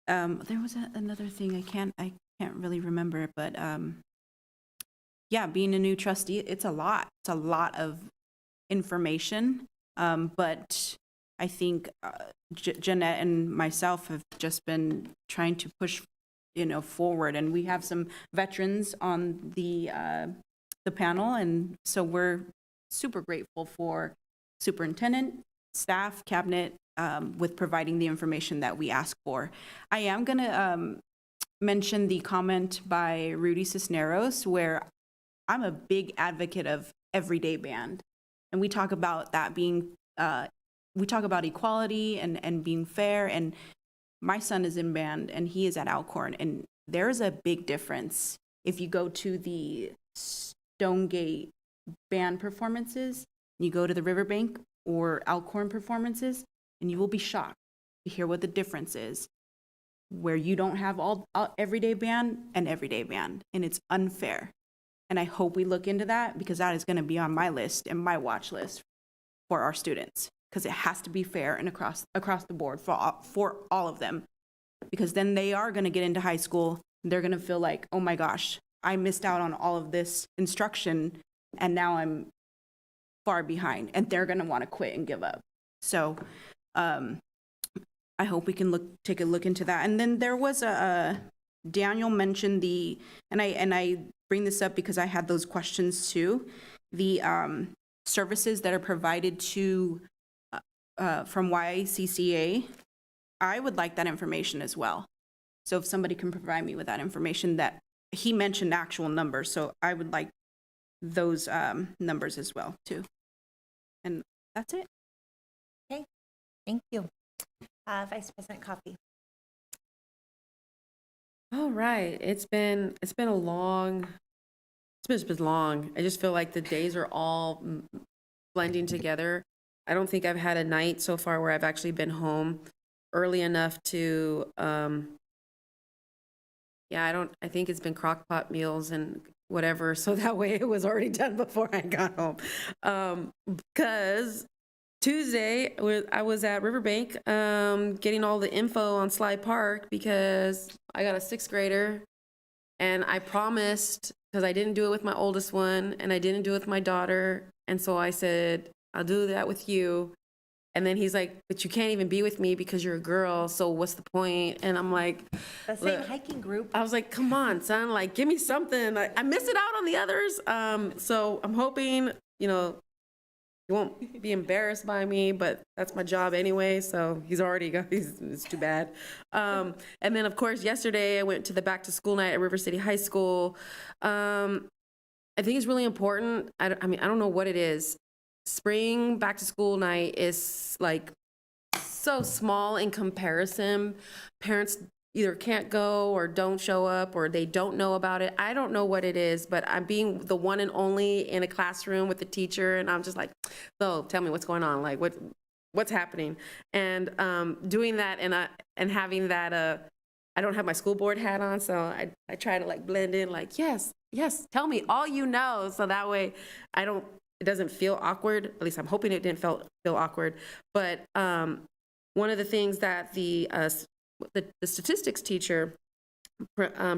there was another thing I can't really remember, but yeah, being a new trustee, it's a lot of information. But I think Jeanette and myself have just been trying to push, you know, forward, and we have some veterans on the panel, and so we're super grateful for superintendent, staff, cabinet, with providing the information that we ask for. I am going to mention the comment by Rudy Cisneros, where I'm a big advocate of everyday band, and we talk about that being, we talk about equality and being fair, and my son is in band and he is at Alcorn, and there's a big difference. If you go to the Stonegate band performances, you go to the Riverbank or Alcorn performances, and you will be shocked to hear what the difference is, where you don't have all everyday band and everyday band, and it's unfair. And I hope we look into that, because that is going to be on my list and my watch list for our students, because it has to be fair and across the board for all of them, because then they are going to get into high school. They're going to feel like, oh my gosh, I missed out on all of this instruction, and now I'm far behind, and they're going to want to quit and give up. So I hope we can take a look into that. And then there was Daniel mentioned and I bring this up because I had those questions too, the services that are provided to from YCCA. I would like that information as well. So if somebody can provide me with that information, that he mentioned actual numbers, so I would like those numbers as well too. And that's it. Okay, thank you. Vice President Coffey. All right, it's been long. I just feel like the days are all blending together. I don't think I've had a night so far where I've actually been home early enough to, I think it's been crock pot meals and whatever, so that way it was already done before I got home. Because Tuesday, I was at Riverbank getting all the info on Sly Park, because I got a 6th grader, and I promised, because I didn't do it with my oldest one, and I didn't do it with my daughter, and so I said, I'll do that with you. And then he's like, but you can't even be with me because you're a girl, so what's the point? And I'm like, The same hiking group. I was like, come on, son, like, give me something. I missed it out on the others. So I'm hoping, you know, he won't be embarrassed by me, but that's my job anyway, so it's too bad. And then, of course, yesterday I went to the back to school night at River City High School. I think it's really important. I don't know what it is. Spring back to school night is like so small in comparison. Parents either can't go or don't show up, or they don't know about it. I don't know what it is, but I'm being the one and only in a classroom with the teacher, and I'm just like, so tell me what's going on, like what's happening. And doing that and having that, I don't have my school board hat on, so I try to like blend in, like, yes, tell me all you know, so that way I don't it doesn't feel awkward. At least I'm hoping it didn't feel awkward. But one of the things that the statistics teacher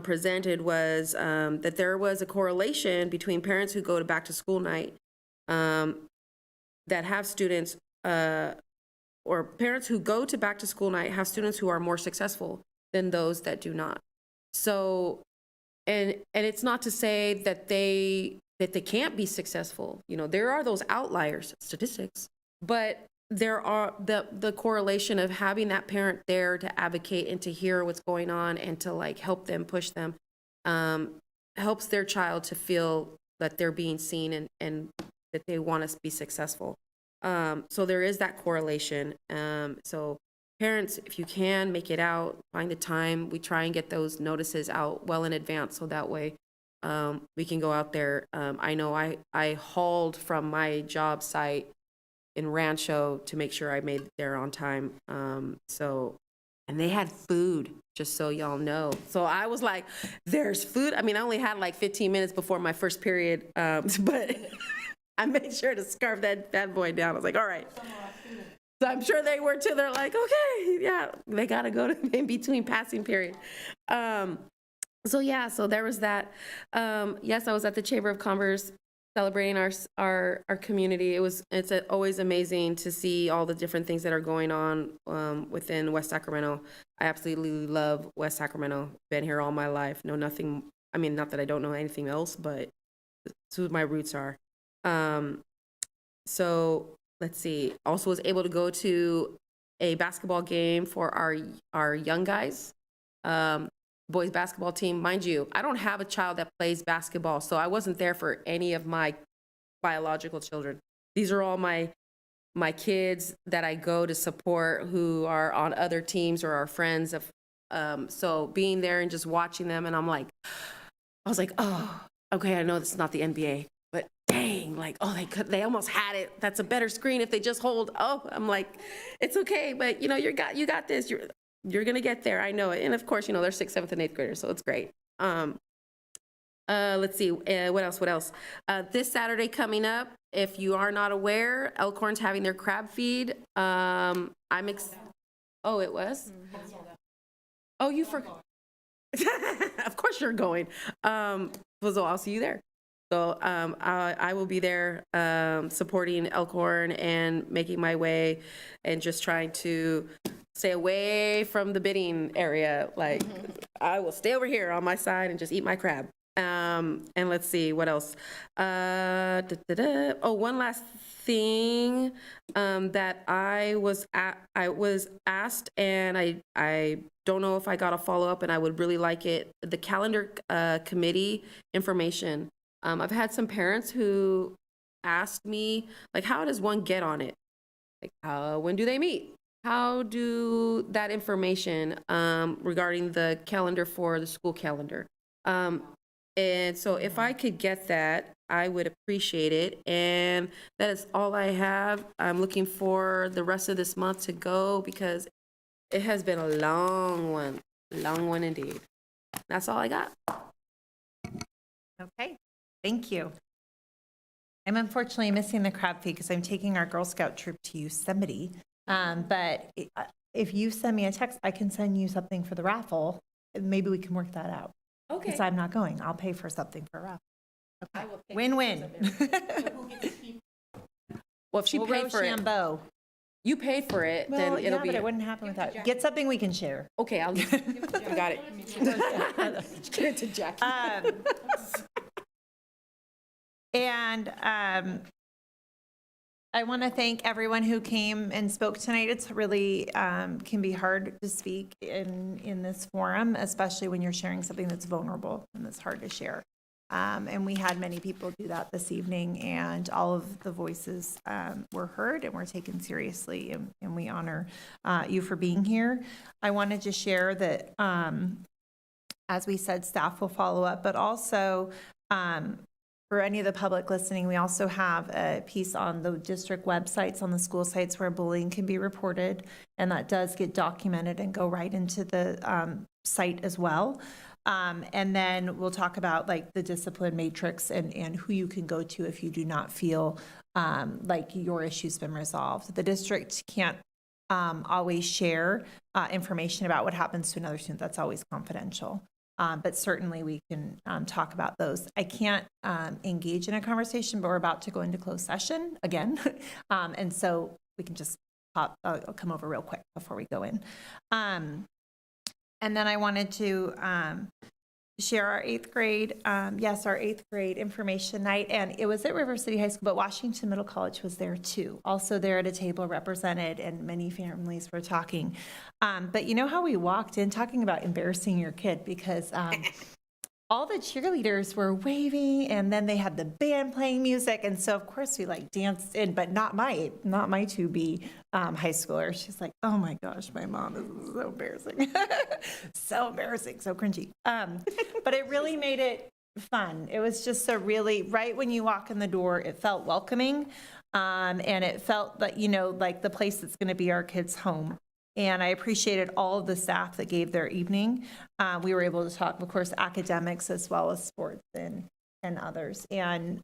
presented was that there was a correlation between parents who go to back to school night that have students, or parents who go to back to school night have students who are more successful than those that do not. So, and it's not to say that they can't be successful. You know, there are those outliers, statistics, but there are the correlation of having that parent there to advocate and to hear what's going on and to like help them, push them, helps their child to feel that they're being seen and that they want to be successful. So there is that correlation. So parents, if you can, make it out, find the time. We try and get those notices out well in advance so that way we can go out there. I know I hauled from my job site in Rancho to make sure I made it there on time. And they had food, just so y'all know. So I was like, there's food. I mean, I only had like 15 minutes before my first period, but I made sure to scarf that bad boy down. I was like, all right. So I'm sure they were too. They're like, okay, yeah, they got to go to in between passing period. So yeah, so there was that. Yes, I was at the Chamber of Commerce celebrating our community. It's always amazing to see all the different things that are going on within West Sacramento. I absolutely love West Sacramento. Been here all my life. Know nothing. I mean, not that I don't know anything else, but it's who my roots are. So let's see. Also was able to go to a basketball game for our young guys. Boys basketball team. Mind you, I don't have a child that plays basketball, so I wasn't there for any of my biological children. These are all my kids that I go to support who are on other teams or are friends of. So being there and just watching them, and I was like, oh, okay, I know this is not the NBA, but dang, like, oh, they almost had it. That's a better screen if they just hold. Oh, I'm like, it's okay, but you know, you got this. You're going to get there. I know it. And of course, you know, they're 6th, 7th, and 8th graders, so it's great. Let's see. What else? This Saturday coming up, if you are not aware, Elkhorn's having their crab feed. Oh, it was? Oh, you forgot. Of course you're going. So I'll see you there. So I will be there supporting Elkhorn and making my way and just trying to stay away from the bidding area. Like, I will stay over here on my side and just eat my crab. And let's see, what else? Oh, one last thing that I was asked, and I don't know if I got a follow-up, and I would really like it. The calendar committee information. I've had some parents who asked me, like, how does one get on it? Like, when do they meet? How do that information regarding the calendar for the school calendar? And so if I could get that, I would appreciate it. And that is all I have. I'm looking for the rest of this month to go because it has been a long one indeed. That's all I got. Okay, thank you. I'm unfortunately missing the crab feed because I'm taking our Girl Scout troop to Yosemite. But if you send me a text, I can send you something for the raffle. Maybe we can work that out. Okay. Because I'm not going. I'll pay for something for a raffle. Okay. Win-win. Well, if she paid for it, you paid for it, then it'll be. But it wouldn't happen without. Get something we can share. Okay, I'll just, I got it. Give it to Jackie. I want to thank everyone who came and spoke tonight. It's really can be hard to speak in this forum, especially when you're sharing something that's vulnerable and that's hard to share. And we had many people do that this evening, and all of the voices were heard and were taken seriously, and we honor you for being here. I wanted to share that, as we said, staff will follow up, but also for any of the public listening, we also have a piece on the district websites, on the school sites, where bullying can be reported, and that does get documented and go right into the site as well. And then we'll talk about like the discipline matrix and who you can go to if you do not feel like your issue's been resolved. The district can't always share information about what happens to another student. That's always confidential. But certainly we can talk about those. I can't engage in a conversation, but we're about to go into closed session again. And so we can just I'll come over real quick before we go in. And then I wanted to share our 8th grade, our 8th grade information night. And it was at River City High School, but Washington Middle College was there too. Also there at a table represented, and many families were talking. But you know how we walked in talking about embarrassing your kid, because all the cheerleaders were waving, and then they had the band playing music. And so of course we like danced in, but not my 2B high schooler. She's like, oh my gosh, my mom is so embarrassing. So embarrassing, so cringy. But it really made it fun. It was just a really, right when you walk in the door, it felt welcoming. And it felt like, like the place that's going to be our kids' home. And I appreciated all of the staff that gave their evening. We were able to talk, of course, academics as well as sports and others. And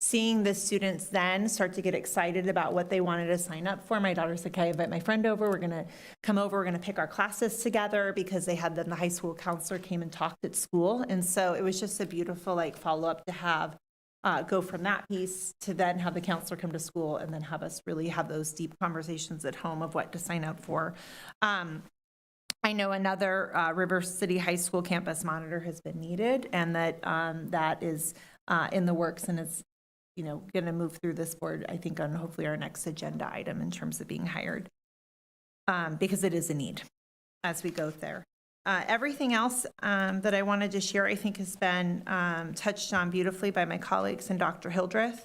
seeing the students then start to get excited about what they wanted to sign up for. My daughter said, can I invite my friend over? We're going to come over. We're going to pick our classes together, because they had the high school counselor came and talked at school. And so it was just a beautiful follow-up to have go from that piece to then have the counselor come to school and then have us really have those deep conversations at home of what to sign up for. I know another River City High School campus monitor has been needed, and that that is in the works, and it's going to move through this board, I think, on hopefully our next agenda item in terms of being hired, because it is a need as we go there. Everything else that I wanted to share, I think, has been touched on beautifully by my colleagues and Dr. Hildreth.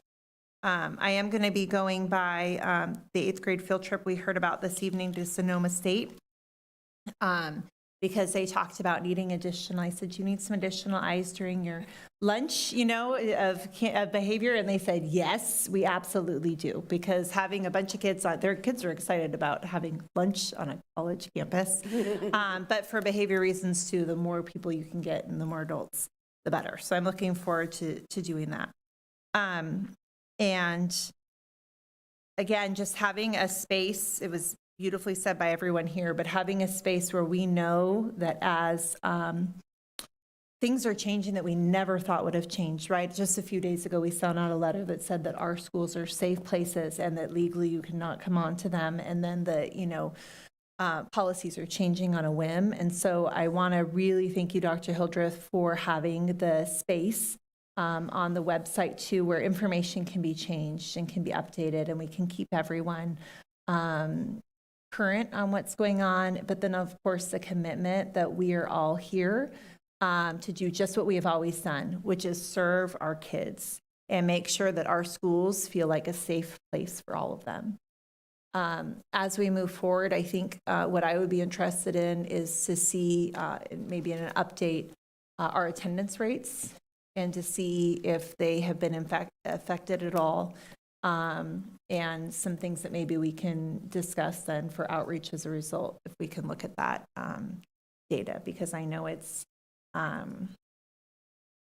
I am going to be going by the 8th grade field trip we heard about this evening to Sonoma State, because they talked about needing additional. I said, you need some additional eyes during your lunch, of behavior. And they said, yes, we absolutely do. Because having a bunch of kids, their kids are excited about having lunch on a college campus. But for behavior reasons too, the more people you can get and the more adults, the better. So I'm looking forward to doing that. And again, just having a space, it was beautifully said by everyone here, but having a space where we know that as things are changing that we never thought would have changed, right? Just a few days ago, we sent out a letter that said that our schools are safe places and that legally you cannot come on to them. And then the, policies are changing on a whim. And so I want to really thank you, Dr. Hildreth, for having the space on the website too, where information can be changed and can be updated, and we can keep everyone current on what's going on, but then of course the commitment that we are all here to do just what we have always done, which is serve our kids and make sure that our schools feel like a safe place for all of them. As we move forward, I think what I would be interested in is to see maybe in an update our attendance rates and to see if they have been affected at all. And some things that maybe we can discuss then for outreach as a result, if we can look at that data, because I know it's, I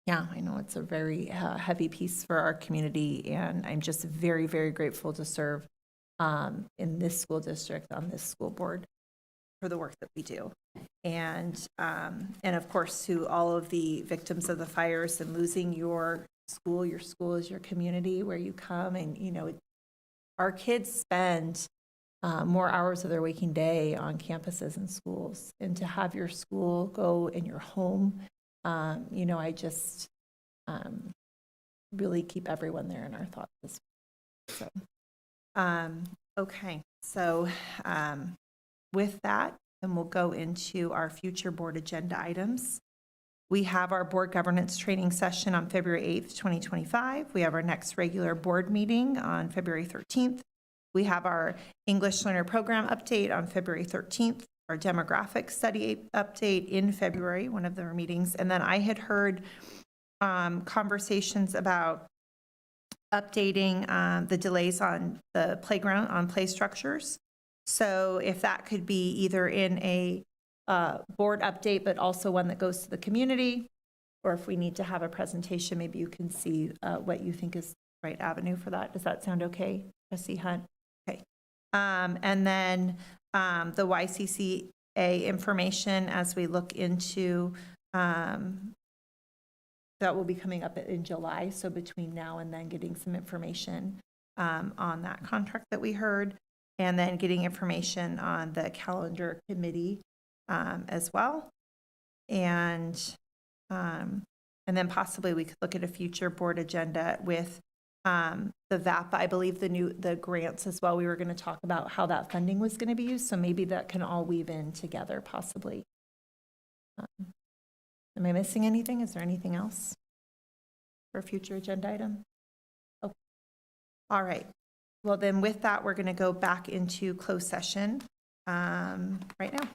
know it's a very heavy piece for our community, and I'm just very, very grateful to serve in this school district, on this school board, for the work that we do. And of course, to all of the victims of the fires and losing your school is your community where you come, and our kids spend more hours of their waking day on campuses and schools, and to have your school go in your home, I just really keep everyone there in our thoughts. So, okay, so with that, then we'll go into our future board agenda items. We have our board governance training session on February 8th, 2025. We have our next regular board meeting on February 13th. We have our English Learner Program update on February 13th, our demographic study update in February, one of their meetings. And then I had heard conversations about updating the delays on the playground, on play structures. So if that could be either in a board update, but also one that goes to the community. Or if we need to have a presentation, maybe you can see what you think is the right avenue for that. Does that sound okay, Trustee Hunt? Okay. And then the YCCA information as we look into, that will be coming up in July. So between now and then, getting some information on that contract that we heard, and then getting information on the calendar committee as well. And then possibly we could look at a future board agenda with the VAPA, I believe the grants as well. We were going to talk about how that funding was going to be used. So maybe that can all weave in together possibly. Am I missing anything? Is there anything else for a future agenda item? Oh, all right. Well, then with that, we're going to go back into closed session right now.